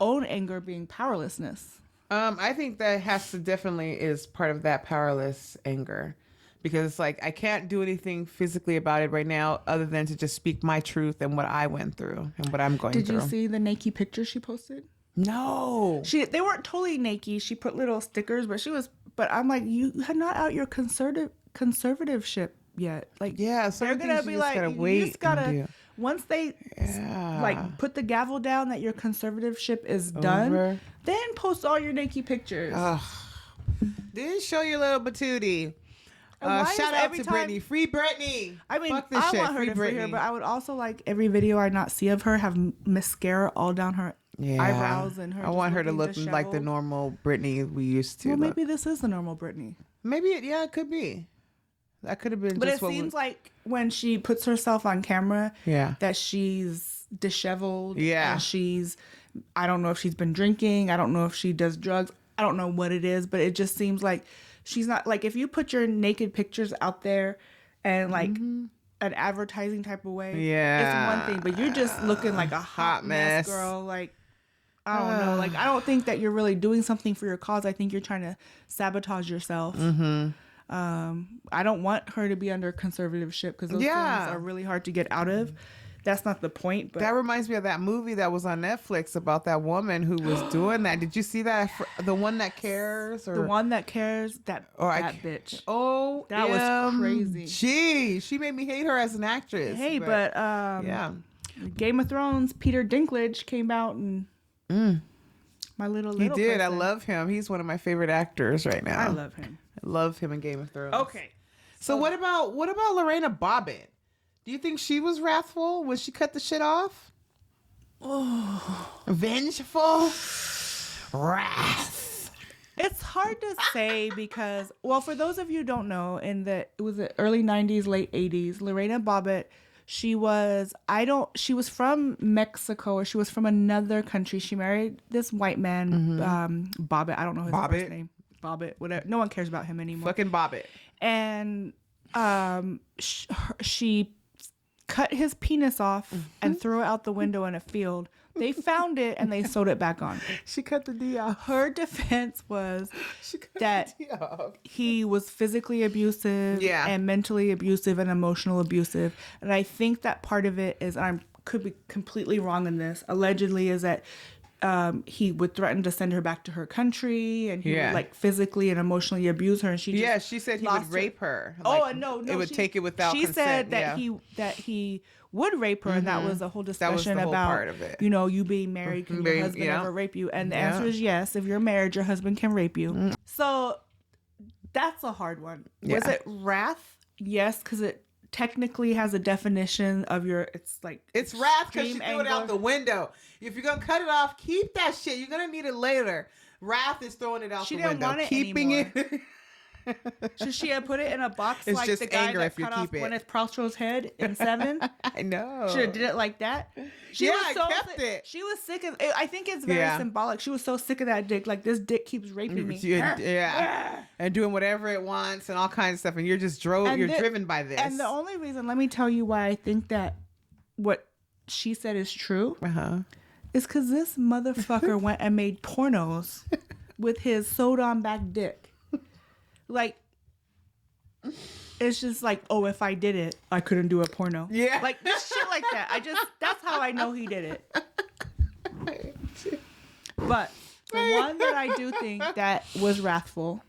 own anger being powerlessness? I think that has to definitely is part of that powerless anger. Because it's like I can't do anything physically about it right now other than to just speak my truth and what I went through and what I'm going Did through. you see the naked pictures she posted? No. They weren't totally naked. She put little stickers, but I'm like, you had not out your conservativeship yet. Like, Yeah, they're certain gonna things be you just like, gotta you wait just gotta and do. once they Yeah. like put the gavel down that your conservatorship is done, Over. then post all your naked pictures. Didn't show your little patootie. why is Shout out every to time- Brittany. Free Brittany. I mean, Fuck this I shit. want her Free to free her, Britney. but I would also like every video I not see of her have mascara all down her eyebrows and her. I just want her to looking look like the disheveled. normal Britney we used to. Well, look. maybe this is the normal Britney. Maybe it could be. That could have been. But just it what seems like when she puts herself on camera, Yeah. that she's disheveled. Yeah. And I don't know if she's been drinking. I don't know if she does drugs. I don't know what it is, but it just seems like she's not like if you put your naked pictures out there and like an advertising type of way, Yeah. it's one thing, but you're just looking like a hot mess, mess. girl. Like, I don't know. Like, I don't think that you're really doing something for your cause. I think you're trying to sabotage yourself. I don't want her to be under conservatorship because those things are really hard to get out of. That's not the point. But That reminds me of that movie that was on Netflix about that woman who was doing that. Did you see that? The One That Cares? Or the one that cares, that bitch. Oh, That was crazy. She made me hate her as an actress. Hey, yeah. Game of Thrones, Peter Dinklage came out and my little He did. I person. love him. He's one of my favorite actors right now. I love him. I love him in Game of Thrones. Okay. So what about Lorena Bobbitt? Do you think she was wrathful when she cut the shit off? Oh, vengeful, wrath. It's hard to say because, well, for those of you who don't know, it was the early 90s, late 80s, Lorena Bobbitt, she was from Mexico, or she was from another country. She married this white man, Bobbitt. I don't know his first name. Bobbitt, whatever. No one cares about him anymore. Fucking Bobbitt. And she cut his penis off and threw it out the window in a field. They found it and they sewed it back on. She cut the D off. Her defense was that The D off. he was physically abusive and mentally abusive and emotional abusive. And I think that part of it is, I could be completely wrong in this, allegedly, is that he would threaten to send her back to her country, and he would like physically and emotionally abuse her, and she said he would rape her. Oh, Like, no, it would take it without she consent. said that yeah. he would rape her, and that was a whole discussion the whole about part of it. you know, you being married, can your Being- husband yeah. ever rape you? And the Yeah. answer is yes. If you're married, your husband can rape you. So that's a hard one. Was Yeah. it wrath? Yes, because it technically has a definition of it's like It's wrath because she extreme threw it out anger. the window. If you're gonna cut it off, keep that shit. You're gonna need it later. Wrath is throwing it out She the didn't window. want it Keeping anymore. it. Should she have put it in a box It's like just the guy anger that if you cut off keep it. Gwyneth Paltrow's head in Seven? I know. Should have did it like that. She Yeah, was I so kept sick. it. She was sick of. I think it's very Yeah. symbolic. She was so sick of that dick. Like, this dick keeps raping me. Yeah. And doing whatever it wants and all kinds of stuff. And you're just driven by this. And the only reason, let me tell you why I think that what she said is true, is because this motherfucker went and made pornos with his sewed on back dick. Like, it's just like, oh, if I did it, I couldn't do a porno. Yeah. Like, this shit like that. That's how I know he did it. But the one that I do think that was wrathful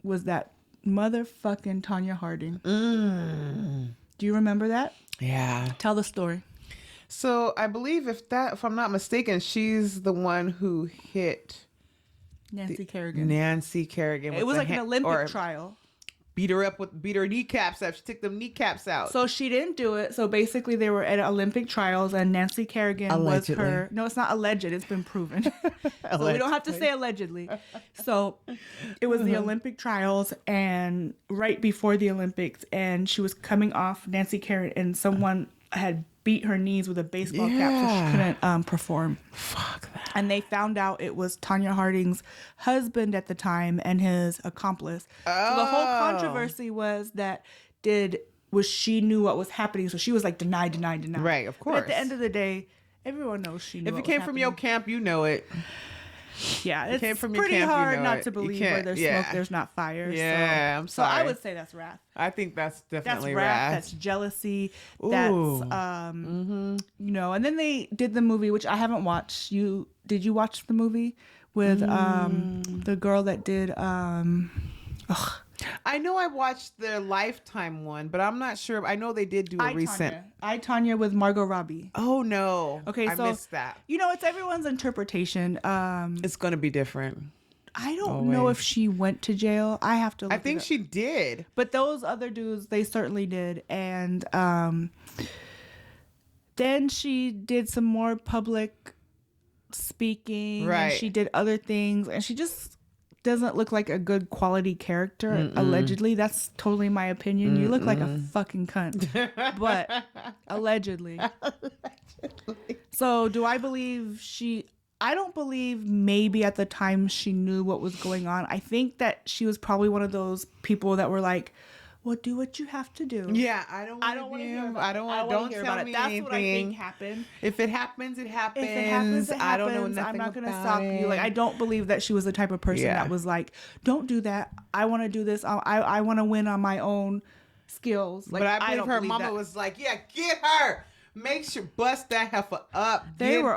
was that motherfucking Tanya Harding. Do you remember that? Yeah. Tell the story. So I believe if I'm not mistaken, she's the one who hit Nancy Kerrigan. Nancy Kerrigan. It was like an Olympic trial. Beat her kneecaps up. She took them kneecaps out. So she didn't do it. So basically they were at Olympic trials and Nancy Kerrigan Allegedly. was her. No, it's not alleged. It's been proven. So we don't have to say allegedly. So it was the Olympic trials and right before the Olympics, and she was coming off Nancy Kerrigan and someone had beat her knees with a baseball cap so she couldn't perform. Fuck that. And they found out it was Tanya Harding's husband at the time and his accomplice. So the whole controversy was that she knew what was happening, so she was like deny. Right, of But at course. the end of the day, everyone knows she knew. If what it was came from your happening. camp, you know it. Yeah, it's came from your pretty camp, you hard know not it. to You believe can't- where there's yeah. smoke, there's not fire. Yeah, I'm So I sorry. would say that's wrath. I think that's That's definitely wrath. wrath. That's jealousy. Ooh. That's you know. And then they did the movie, which I haven't watched. Did you watch the movie with the girl that did? I know I watched the Lifetime one, but I'm not sure. I know they did do a recent. I, Tanya with Margot Robbie. Oh no! Okay, I so missed that. You know, it's everyone's interpretation. It's gonna be different. I don't know if she went to jail. I have to. Look I think it up. she did. But those other dudes, they certainly did. And then she did some more public speaking. Right. And she did other things. And she just doesn't look like a good quality character, allegedly. That's totally my opinion. You look like a fucking cunt. But allegedly. So do I believe I don't believe maybe at the time she knew what was going on. I think that she was probably one of those people that were like, well, do what you have to do. Yeah, I don't I don't want to hear about I don't it. want. wanna Don't hear tell about me it. That's anything. what I think happened. If it happens, it happens. If it happens, it happens. I don't know nothing I'm not going to about stop you. Like, I don't believe that she was the type of person Yeah. that was like, don't do that. I want to do this. I want to win on my own skills. Like, But I believe don't her believe mama that. was like, "Yeah, get her. Make sure bust that heifer up." They Get were her."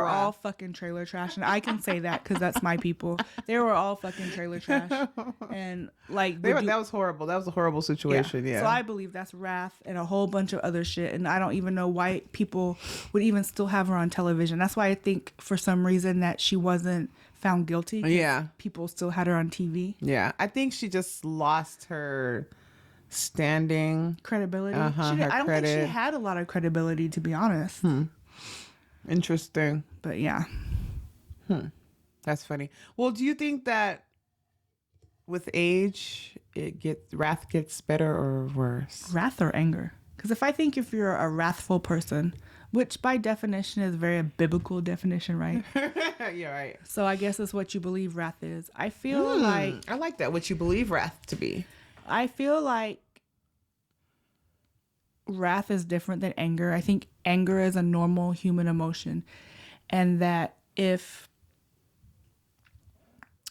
all fucking trailer trash, and I can say that because that's my people. They were all fucking trailer trash, and like That was horrible. That was a horrible situation. Yeah. So I believe that's wrath and a whole bunch of other shit, and I don't even know why people would even still have her on television. That's why I think for some reason that she wasn't found guilty. 'Cause Yeah. people still had her on TV. Yeah, I think she just lost her standing. Credibility. Uh-huh, I don't think credit. she had a lot of credibility, to be honest. Interesting. But yeah. That's funny. Well, do you think that with age, wrath gets better or worse? Wrath or anger? Because if you're a wrathful person, which by definition is very a biblical definition, right? Yeah, right. So I guess it's what you believe wrath is. I feel like I like that. What you believe wrath to be. Wrath is different than anger. I think anger is a normal human emotion, and that if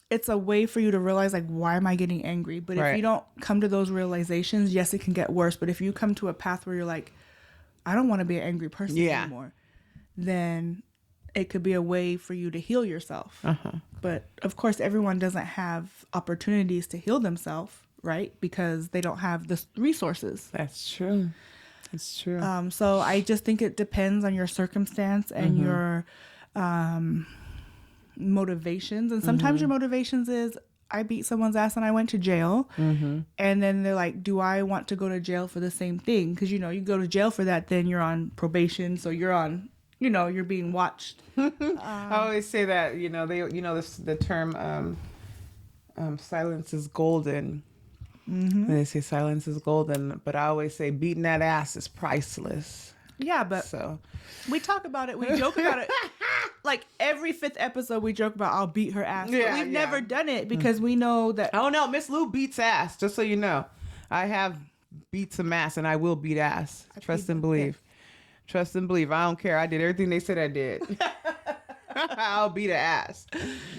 it's a way for you to realize, like, why am I getting angry? But if Right. you don't come to those realizations, yes, it can get worse. But if you come to a path where you're like, I don't want to be an angry person anymore, then it could be a way for you to heal yourself. But of course, everyone doesn't have opportunities to heal themselves, right? Because they don't have the resources. That's true. It's true. So I just think it depends on your circumstance and your motivations. And sometimes your motivations is, I beat someone's ass and I went to jail. And then they're like, do I want to go to jail for the same thing? Because, you go to jail for that, then you're on probation. So you're on, you're being watched. I always say that, the term silence is golden. They say silence is golden, but I always say beating that ass is priceless. Yeah, but So we talk about it. We joke about it. Like every 5th episode, we joke about I'll beat her ass. But Yeah, we've yeah. never done it because we know that. oh no, Miss Lou beats ass. Just so you know, I have beat some ass, and I will beat ass. Trust and believe. Trust and believe. I don't care. I did everything they said I did. I'll beat an ass.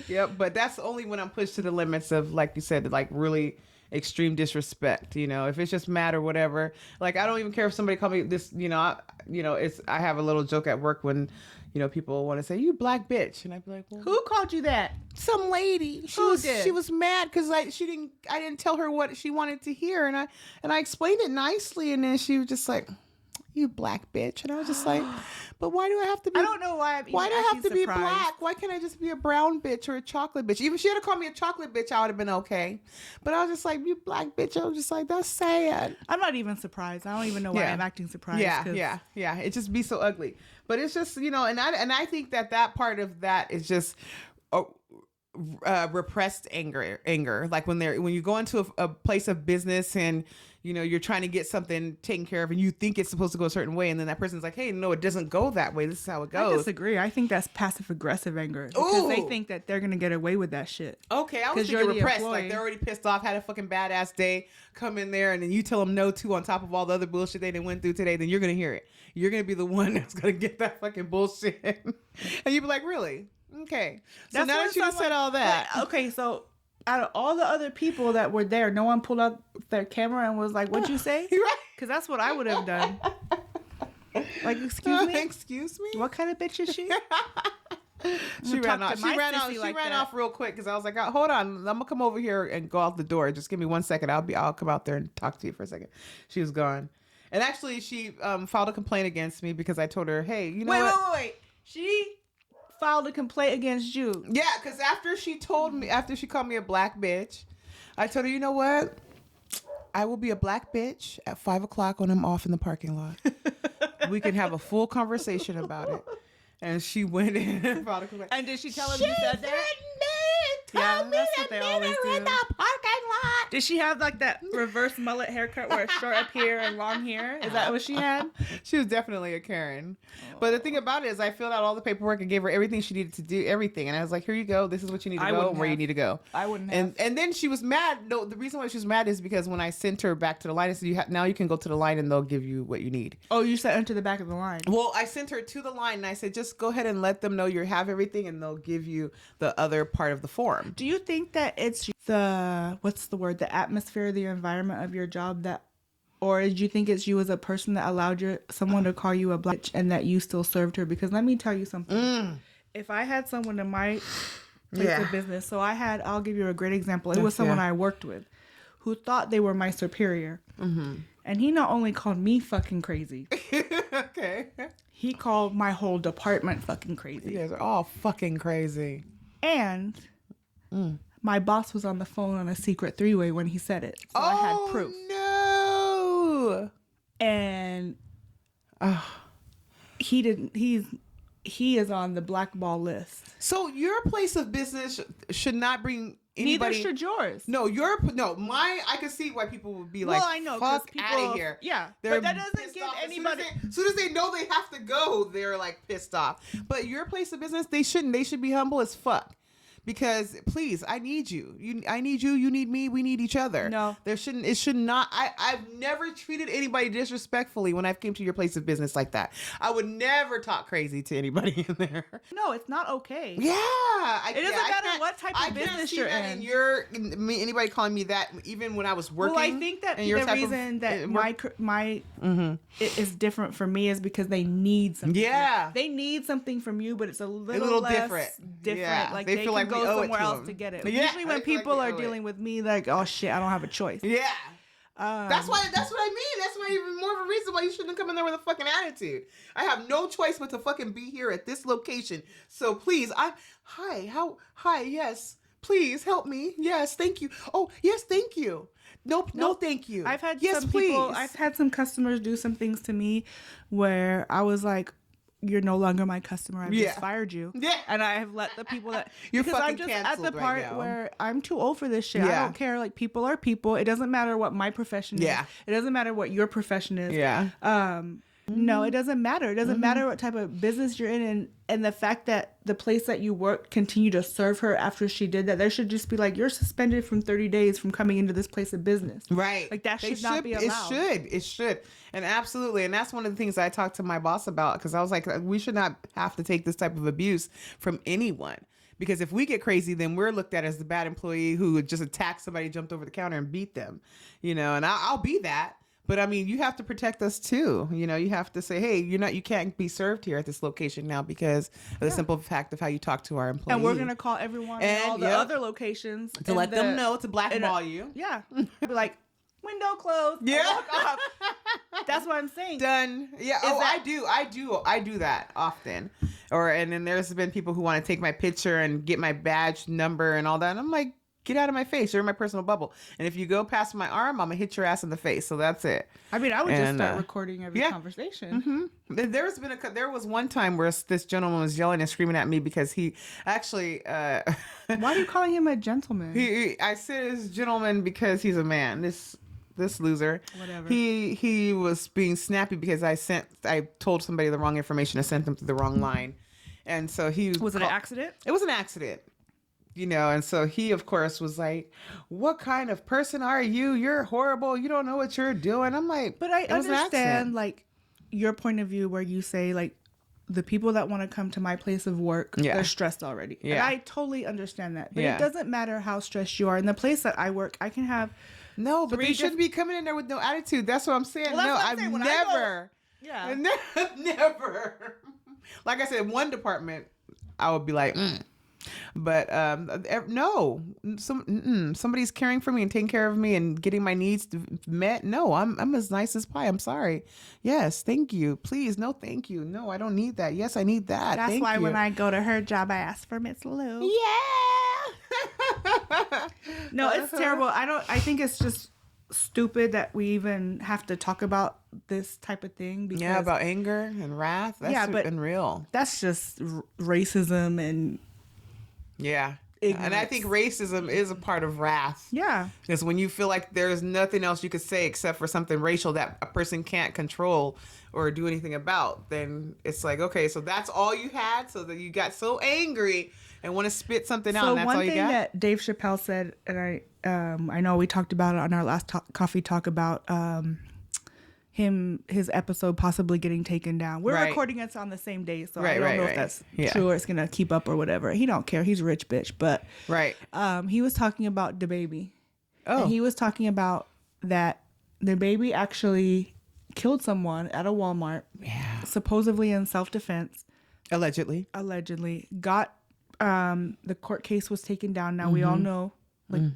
Yep. But that's only when I'm pushed to the limits of, like you said, like really extreme disrespect. If it's just mad or whatever. Like I don't even care if somebody call me this. I have a little joke at work when. People want to say, you black bitch. And I'd be like, well, Who called you that? some lady. Who did? She was mad because I didn't tell her what she wanted to hear, and I explained it nicely, and then she was just like, you black bitch. And I was just like, but why do I have to be I don't know why. why do I have to be black? Why can't I just be a brown bitch or a chocolate bitch? Even if she had to call me a chocolate bitch, I would have been okay. But I was just like, you black bitch. I was just like, that's sad. I'm not even surprised. I don't even know why Yeah. I'm acting surprised. Yeah, 'cause yeah. It just be so ugly. But it's just, and I think that part of that is just repressed anger. Like when you go into a place of business and you're trying to get something taken care of and you think it's supposed to go a certain way, and then that person's like, hey, no, it doesn't go that way. This is how it I goes. disagree. I think that's passive aggressive anger because they Ooh. think that they're gonna get away with that shit. Okay, I was 'Cause thinking you're the repressed. Like employee. they're already pissed off, had a fucking badass day, come in there, and then you tell them no too on top of all the other bullshit they done went through today. Then you're gonna hear it. You're gonna be the one that's gonna get that fucking bullshit, and you be like, really? Okay. So That's now when that you just said all that, But, okay, so out of all the other people that were there, no one pulled out their camera and was like, "What'd you say?" You're right. Because that's what I would have done. Like, excuse me, Excuse me. what kind of bitch is she? She ran off. to my She ran off. sissy She like ran that. off real quick because I was like, oh, hold on, I'm gonna come over here and go out the door. Just give me 1 second. I'll come out there and talk to you for a second. She was gone, and actually, she filed a complaint against me because I told her, hey, you know what? Wait. She filed a complaint against you. Yeah, because after she called me a black bitch, I told her, you know what? I will be a black bitch at 5 o'clock when I'm off in the parking lot. We can have a full conversation about it. And she went in and filed a complaint. And did she tell him you said that? Yeah, that's what they always do. parking lot. Did she have like that reverse mullet haircut where it's short up here and long here? Is that what she had? She was definitely a Karen. But the thing about it is I filled out all the paperwork and gave her everything she needed to do, everything. And I was like, here you go. This is what you need to I go, wouldn't where you have. need to go. I wouldn't have. And then she was mad. No, the reason why she was mad is because when I sent her back to the line, I said, now you can go to the line and they'll give you what you need. Oh, you said enter the back of the line. Well, I sent her to the line and I said, just go ahead and let them know you have everything and they'll give you the other part of the form. Do you think that it's the, what's the word, the atmosphere, the environment of your job that, or do you think it's you as a person that allowed someone to call you a bitch and that you still served her? Because let me tell you something. If I had someone in my place of business, so I'll give you a great example. It was someone I worked with who thought they were my superior. And he not only called me fucking crazy, Okay. he called my whole department fucking You crazy. guys are all fucking crazy. And my boss was on the phone on a secret three-way when he said it. So I had proof. No. And he is on the blackball list. So your place of business should not bring anybody. Neither should yours. I can see why people would be like, Well, I know, 'cause fuck people- out of here. yeah, They're but that doesn't pissed give off. anybody- As soon as they know they have to go, they're like pissed off. But your place of business, they shouldn't. They should be humble as fuck. Because please, I need you. I need you. You need me. We need each other. No. It should not. I've never treated anybody disrespectfully when I've came to your place of business like that. I would never talk crazy to anybody in there. No, it's not okay. Yeah. It doesn't matter what type of business you're in. Anybody calling me that, even when I was working. Well, I think that in the your type of- reason that work- my it is different for me is because they need something. Yeah. They need something from you, but it's a little, little less different. different. Yeah. Like They they feel can like we go owe it somewhere to else them. to get it. Yeah, Usually when they feel like people we are owe it. dealing with me, like, oh shit, I don't have a choice. Yeah. That's what I mean. That's why even more of a reason why you shouldn't come in there with a fucking attitude. I have no choice but to fucking be here at this location. So please, hi, yes. Please help me. Yes, thank you. Oh, yes, thank you. Nope, no, thank you. I've had yes, some please. people, I've had some customers do some things to me where I was like, you're no longer my customer. I've Yeah. just fired you. Yeah. And I have let the people that You're because I'm fucking just at the canceled right part now. where I'm too old for this shit. I Yeah. don't care. Like people are people. It doesn't matter what my profession Yeah. is. It doesn't matter what your profession is. Yeah. No, it doesn't matter. It doesn't matter what type of business you're in, and the fact that the place that you work continue to serve her after she did that, there should just be like, you're suspended from 30 days from coming into this place of business. Right. Like that They should not be allowed. It should. And absolutely. And that's one of the things I talked to my boss about, because I was like, we should not have to take this type of abuse from anyone. Because if we get crazy, then we're looked at as the bad employee who would just attack somebody, jumped over the counter and beat them. And I'll be that. But I mean, you have to protect us too. You have to say, hey, you can't be served here at this location now because of the simple fact of how you talk to our employees. And we're gonna call everyone in And, all the yep. other locations to let them know, to blackball you. Yeah, be like, window closed. Yeah. Walk off. That's what I'm saying. Done. Yeah. I do that often. And then there's been people who want to take my picture and get my badge number and all that. And I'm like, get out of my face. You're in my personal bubble. And if you go past my arm, I'm gonna hit your ass in the face. So that's it. I mean, I would just And, start recording every yeah. conversation. There was one time where this gentleman was yelling and screaming at me because he actually Why are you calling him a gentleman? I said this gentleman because he's a man. This loser. Whatever. He was being snappy because I told somebody the wrong information. I sent them to the wrong line. And so Was it an accident? It was an accident. And so he, of course, was like, what kind of person are you? You're horrible. You don't know what you're doing. I'm like, But I "It was an accident." understand, like, your point of view where you say, like, the people that want to come to my place of work, Yeah. they're stressed already. And Yeah. I totally understand that. But Yeah. it doesn't matter how stressed you are. In the place that I work, I can have... No, but Three they shouldn't be coming in there with no attitude. That's what I'm saying. Well, that's No, what I'm I've saying. When I go- never. Yeah. Never. Like I said, one department, I would be like, But no, somebody's caring for me and taking care of me and getting my needs met. No, I'm as nice as pie. I'm sorry. Yes, thank you. Please, no, thank you. No, I don't need that. Yes, I need that. That's Thank why you. when I go to her job, I ask for Miss Lou. Yeah. No, it's terrible. I think it's just stupid that we even have to talk about this type of thing because Yeah, about anger and wrath. That's Yeah, but- unreal. that's just racism, and Yeah. And I think racism is a part of wrath. Yeah. Because when you feel like there's nothing else you could say except for something racial that a person can't control or do anything about, then it's like, okay, so that's all you had, so that you got so angry and want to spit something out, So and that's one all you thing got? that Dave Chappelle said, and I know we talked about it on our last coffee talk about his episode possibly getting taken down. We're Right. recording it on the same day, so Right, I don't right, know right. if that's Yeah. true or it's gonna keep up or whatever. He don't care. He's a rich bitch, but Right. he was talking about DaBaby. Oh. And he was talking about that DaBaby actually killed someone at a Walmart, supposedly in self-defense. Allegedly. Got the court case was taken down. Now we all know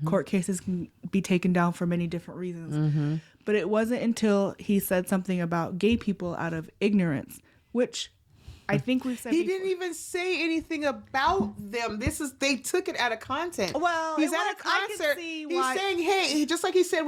court cases can be taken down for many different reasons. But it wasn't until he said something about gay people out of ignorance, which I think we've said He before. didn't even say anything about them. They took it out of content. Well, he's it at a was- I can concert. see He's why- saying, hey, just like he said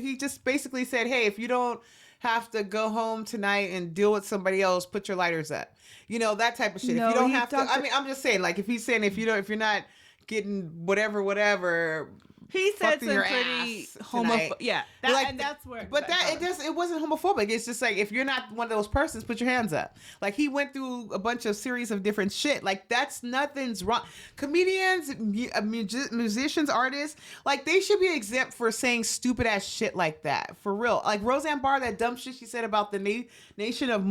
he just basically said, hey, if you don't have to go home tonight and deal with somebody else, put your lighters up. You know, that type of shit. No, if you don't he have to, talked- I mean, I'm just saying, like, if he's saying if you're not getting whatever. He said fucked in some your pretty ass tonight. homophobic. Yeah, and that's where. But it wasn't homophobic. It's just like, if you're not one of those persons, put your hands up. Like, he went through a bunch of series of different shit. Like, nothing's wrong. Comedians, musicians, artists, like, they should be exempt for saying stupid ass shit like that. For real. Like Roseanne Barr, that dumb shit she said about the nation of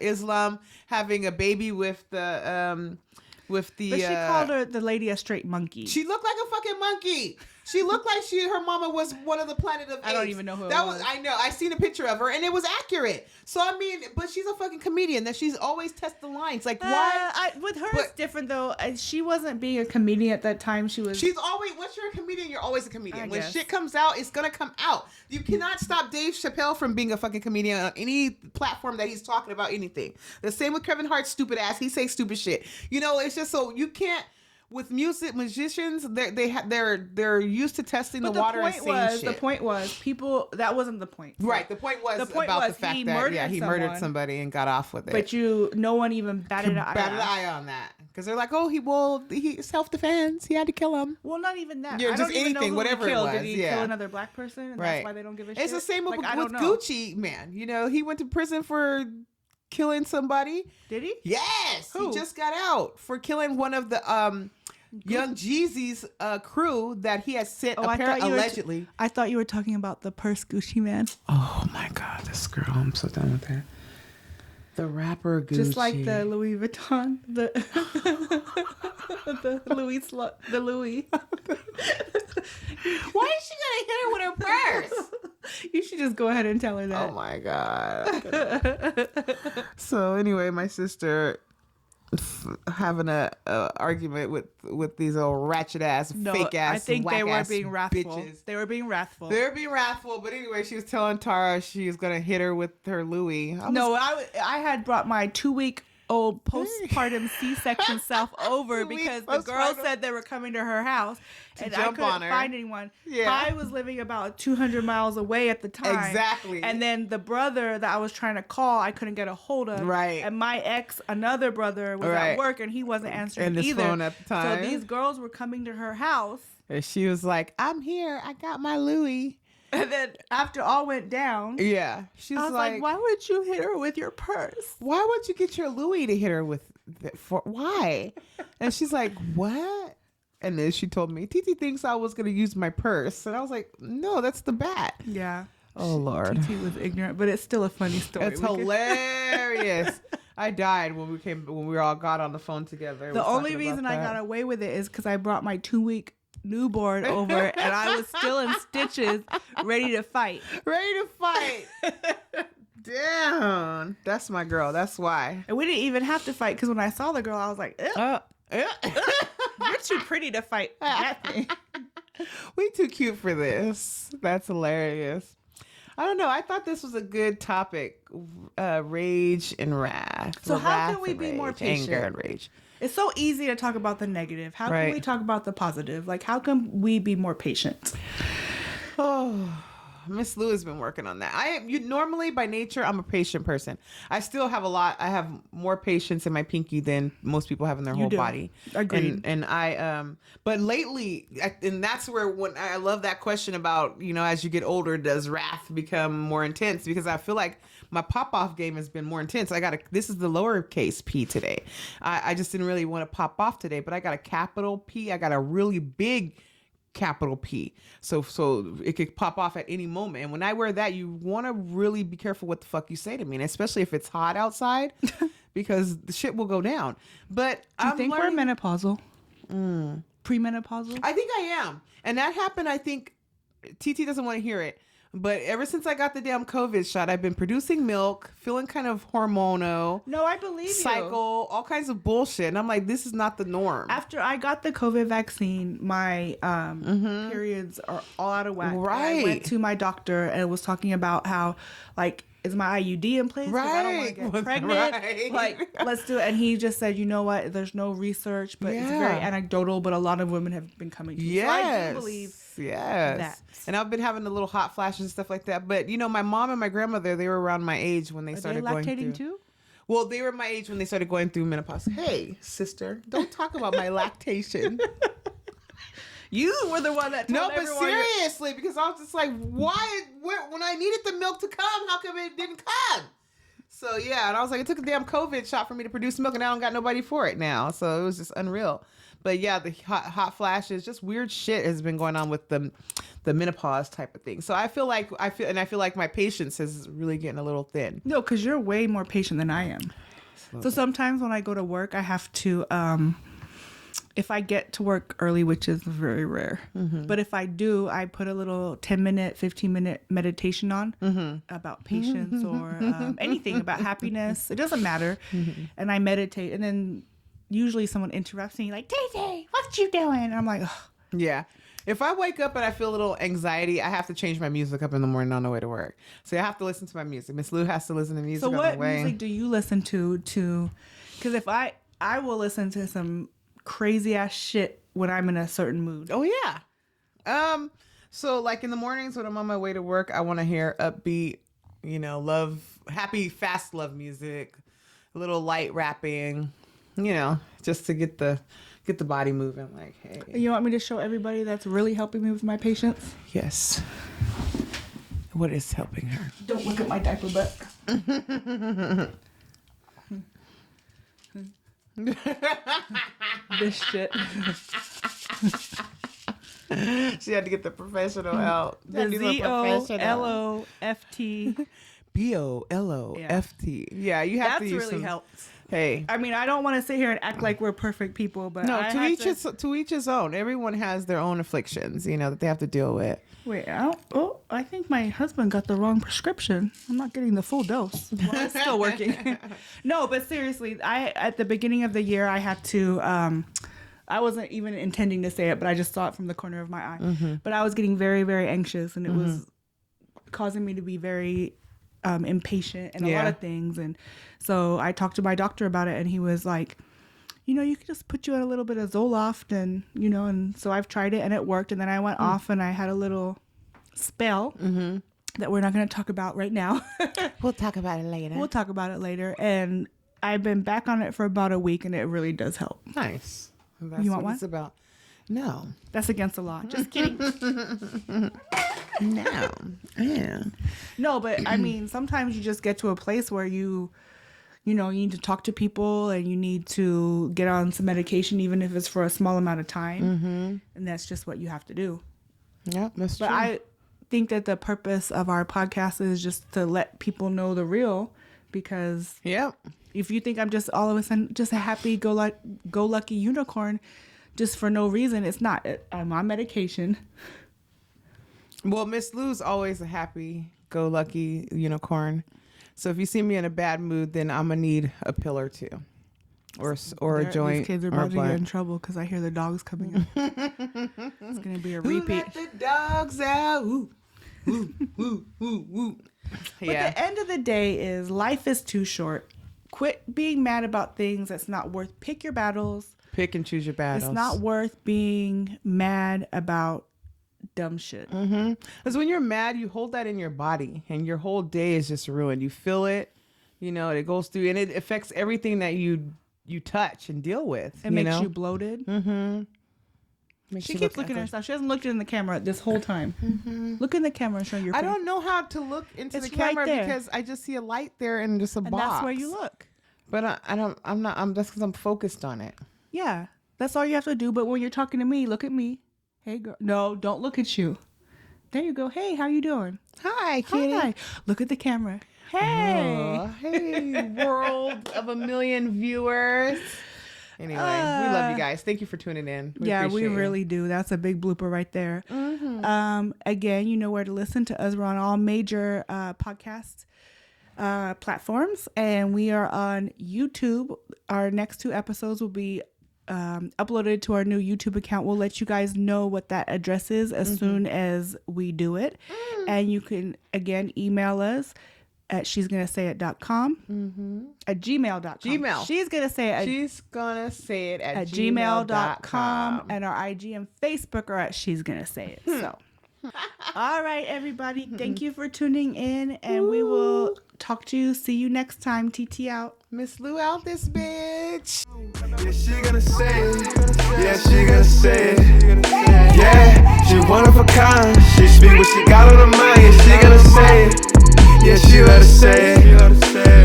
Islam having a baby with the. But she called the lady a straight monkey. She looked like a fucking monkey. She looked like her mama was one of the Planet of Apes. I don't even know who it that was. I know. I seen a picture of her and it was accurate. So I mean, but she's a fucking comedian that she's always test the lines. Like, why? With her, But- it's different though. She wasn't being a comedian at that time. She was. She's always, once you're a comedian, you're always a comedian. I When guess. shit comes out, it's gonna come out. You cannot stop Dave Chappelle from being a fucking comedian on any platform that he's talking about anything. The same with Kevin Hart's stupid ass. He says stupid shit. You know, it's just so you can't. With musicians, they're used to testing But the water and point saying was, shit. the point was, people. That wasn't the point. Right. The point was The point about was the fact he that murdered he murdered someone. somebody and got off with it. But no one even batted an batted an eye. eye on that because they're like, oh, he self defense. He had to kill him. Well, not even that. Yeah, I just don't even know anything, who whatever he it killed. was, Did he yeah. kill another black person? And Right. that's why they don't give a shit. It's the same with, I don't with know. Gucci, man. You know, he went to prison for killing somebody. Did he? Yes, Who? he just got out for killing one of the Young Jeezy's crew that he had sent allegedly. I thought you were talking about the purse Gucci man. Oh my God, this girl! I'm so done with that. The rapper Gucci, Just like the Louis Vuitton, the the Louis. Why is she gonna hit her with her purse? You should just go ahead and tell her that. Oh my God. So anyway, my sister having a argument with these old ratchet ass, fake ass, I think they were whack-ass being wrathful. bitches. They were being wrathful. They're being wrathful, but anyway, she was telling Tara she was gonna hit her with her Louis. I had brought my 2-week-old postpartum C-section self over 2 weeks because the girl postpartum. said they were coming to her house and I jump couldn't on her. find anyone. Yeah. I was living about 200 miles away at the time. Exactly. And then the brother that I was trying to call, I couldn't get a hold of. Right. And my ex, another brother, was Right. at work and he wasn't answering And his either. phone at the time. So these girls were coming to her house. And she was like, "I'm here. I got my Louis." And then after all went down, Yeah, she's I was like, why? why would you hit her with your purse? Why would you get your Louis to hit her with? For why? And she's like, "What?" And then she told me, "Titi thinks I was gonna use my purse," and I was like, "No, that's the bat." Yeah. Oh Lord, He was ignorant, but it's still a funny story. it's We could- hilarious. I died when we all got on the phone together. The only reason I got away with it is because I brought my 2-week newborn over and I was still in stitches, ready to fight. ready to fight. Damn, that's my girl. That's why. And we didn't even have to fight because when I saw the girl, I was like, "Ew, you're too pretty to fight that thing." We too cute for this. That's hilarious. I don't know. I thought this was a good topic. Rage and wrath. So how Wrath can we and be more rage, patient? Anger and rage. It's so easy to talk about the negative. How Right. can we talk about the positive? Like, how can we be more patient? Oh, Miss Lou has been working on that. Normally by nature I'm a patient person. I still have a lot. I have more patience in my pinky than most people have in their whole do. body. Agreed. And I but lately, and that's where when I love that question about, you know, as you get older, does wrath become more intense? Because I feel like my pop off game has been more intense. This is the lowercase p today. I just didn't really want to pop off today, but I got a capital P. I got a really big capital P. So it could pop off at any moment. And when I wear that, you want to really be careful what the fuck you say to me, and especially if it's hot outside, because the shit will go down. But Do you think we're menopausal? Premenopausal? I think I am. And that happened, I think, TT doesn't want to hear it. But ever since I got the damn COVID shot, I've been producing milk, feeling kind of hormonal, No, I believe cycle, all kinds of bullshit. And I'm like, this is not the norm. After I got the COVID vaccine, my periods are all out of whack. And I Right. went to my doctor and was talking about how, like, is my IUD in place? 'Cause I don't want to Right. get pregnant. Right. Like, let's do it. And he just said, you know what? There's no research, but it's very Yeah. anecdotal. But a lot of women have been coming to me. So I do believe yes. that. And I've been having the little hot flashes and stuff like that. But, you know, my mom and my grandmother, they were around my age when they Are they started going lactating through. too? Well, they were my age when they started going through menopause. Hey, sister, don't talk about my lactation. You were the one that told No, but everyone you're- seriously, because I was just like, why? When I needed the milk to come, how come it didn't come? So yeah, and I was like, it took a damn COVID shot for me to produce milk, and I don't got nobody for it now. So it was just unreal. But yeah, the hot flashes, just weird shit has been going on with the menopause type of thing. So I feel like my patience is really getting a little thin. No, because you're way more patient than I am. So sometimes when I go to work, I have to, if I get to work early, which is very rare, but if I do, I put a little 10-minute, 15-minute meditation on about patience or anything about happiness. It doesn't matter. And I meditate. And then usually someone interrupts me like, Daisy, what you doing? And I'm like, ugh. Yeah. If I wake up and I feel a little anxiety, I have to change my music up in the morning on the way to work. So I have to listen to my music. Miss Lou has to listen to music So on the what way. music do you listen to? Because if I will listen to some crazy ass shit when I'm in a certain mood. Oh yeah. So like in the mornings when I'm on my way to work, I want to hear upbeat, you know, happy, fast love music, a little light rapping, you know, just to get the body moving. Like, hey, You want me to show everybody that's really helping me with my patience? yes. What is helping her? Don't look at my diaper butt. This shit. She had to get the professional out. The ZOLOFT. BOLOFT. Yeah, you have That's to use really some, helps. Hey. I mean, I don't want to sit here and act like we're perfect people, but No, I to had each his own. Everyone has their own afflictions, you know, that they have to deal with. Wait, I think my husband got the wrong prescription. I'm not getting the full dose. Well, it's still working. No, but seriously, at the beginning of the year, I had to. I wasn't even intending to say it, but I just saw it from the corner of my eye. But I was getting very, very anxious, and it was causing me to be very impatient and a lot of things. And so I talked to my doctor about it, and he was like, you know, you could just put you on a little bit of Zoloft, and you know, and so I've tried it and it worked. And then I went off and I had a little spell that we're not going to talk about right now. We'll talk about it later. We'll talk about it later. And I've been back on it for about a week, and it really does help. Nice. That's You want what one? it's about. No. That's against the law. Just kidding. No. Yeah. No, but I mean, sometimes you just get to a place where you need to talk to people, and you need to get on some medication, even if it's for a small amount of time. And that's just what you have to do. Yeah, that's But true. I think that the purpose of our podcast is just to let people know the real, because Yep. if you think I'm just all of a sudden just a happy-go-lucky unicorn just for no reason, it's not. I'm on medication. Well, Miss Lou's always a happy-go-lucky unicorn. So if you see me in a bad mood, then I'm gonna need a pill or two, or a joint. These kids are or a about to get in blunt. trouble because I hear the dogs coming up. It's gonna be a Who repeat. let the dogs out? Woo, woo, woo, woo, woo. But Yeah. the end of the day is life is too short. Quit being mad about things that's not worth. Pick your battles. Pick and choose your battles. It's not worth being mad about dumb shit. Because when you're mad, you hold that in your body, and your whole day is just ruined. You feel it, it goes through, and it affects everything that you touch and deal with. It makes you bloated. Makes She you keeps look looking at ugly. herself. She hasn't looked in the camera this whole time. Look in the camera and show your face. I don't know how to look into It's the camera right there. because I just see a light there and just a And box. that's where you look. But that's because I'm focused on it. Yeah, that's all you have to do. But when you're talking to me, look at me. Hey, girl. No, don't look at you. There you go. Hey, how you doing? Hi, kitty. Hi. Look at the camera. Hey. Oh, hey, world of a million viewers. Anyway, we love you guys. Thank you for tuning in. We appreciate you. really do. That's a big blooper right there. Again, you know where to listen to us. We're on all major podcast platforms, and we are on YouTube. Our next 2 episodes will be uploaded to our new YouTube account. We'll let you guys know what that address is as soon as we do it. And you can, again, email us at she'sgonnasayit.com, at gmail.com. Gmail. She's going to say it She's gonna say it at gmail.com. gmail.com, and our IG and Facebook are at She's Gonna Say It. So, all right, everybody. Thank you for tuning in, and we will talk to you. See you next time. TT out. Miss Lou out this bitch. Yeah, she gonna say it. Yeah, she gonna say it. Yeah, she one of a kind. She speak what she got on her mind. Yeah, she gonna say it. Yeah, she let her say it.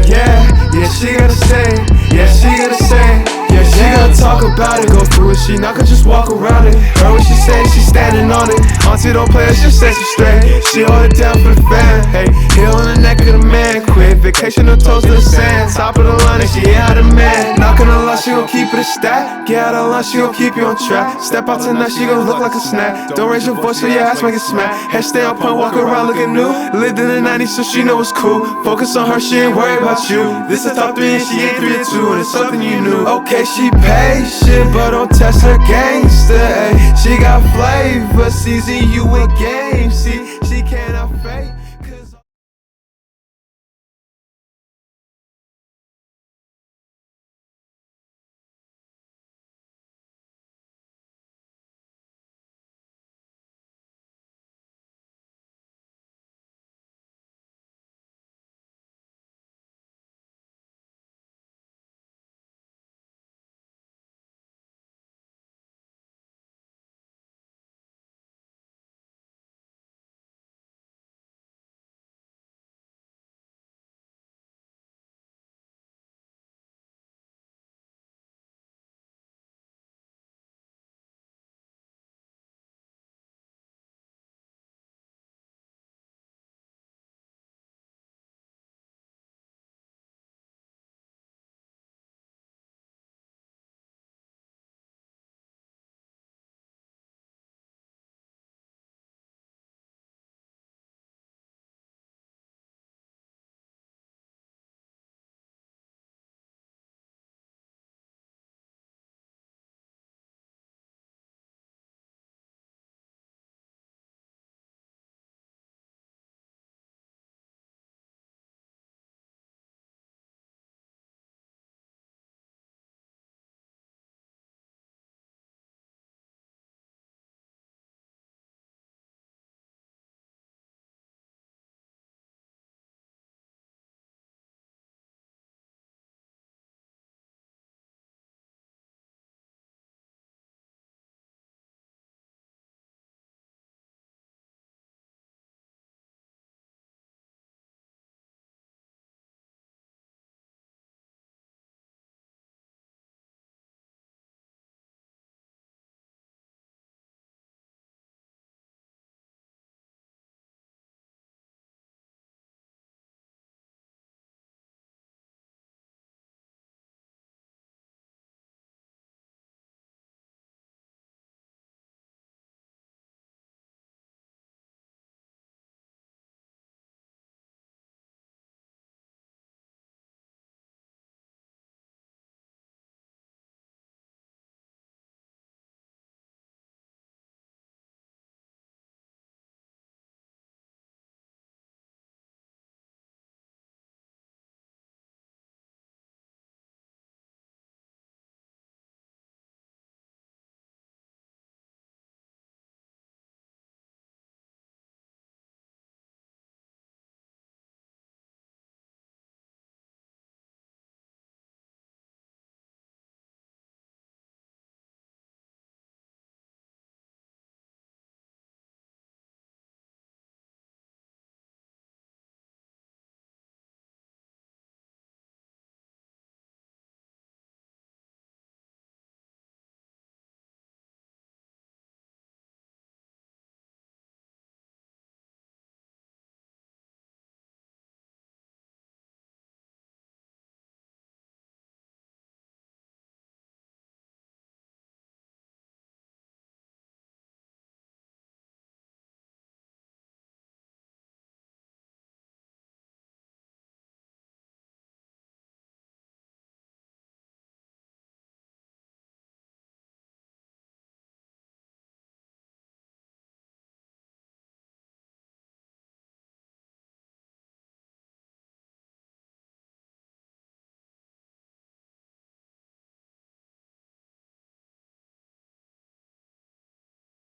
Yeah, she gonna say it. Yeah, she gonna say it. Yeah, she gonna talk about it, go through it. She not gonna just walk around it. Heard what she said, she standing on it. Auntie don't play her, she says she straight. She hold it down for the fan. Hey, heel on the neck of the man. Quick vacation, no toes to the sand. Top of the line, and she ain't out of man. Not gonna lie, she gon' keep it a stack. Get out of line, she gon' keep you on track. Step out tonight, she gon' look like a snack. Don't raise your voice, so your ass make it smack. Head stay on point, walk around looking new. Lived in the 90s, so she know it's cool. Focus on her, she ain't worried about you. This is top 3 and she ain't 3 or 2, and it's something you knew. Okay, she patient, but don't test her gangster. Ay. She got flavor, season you in game. See,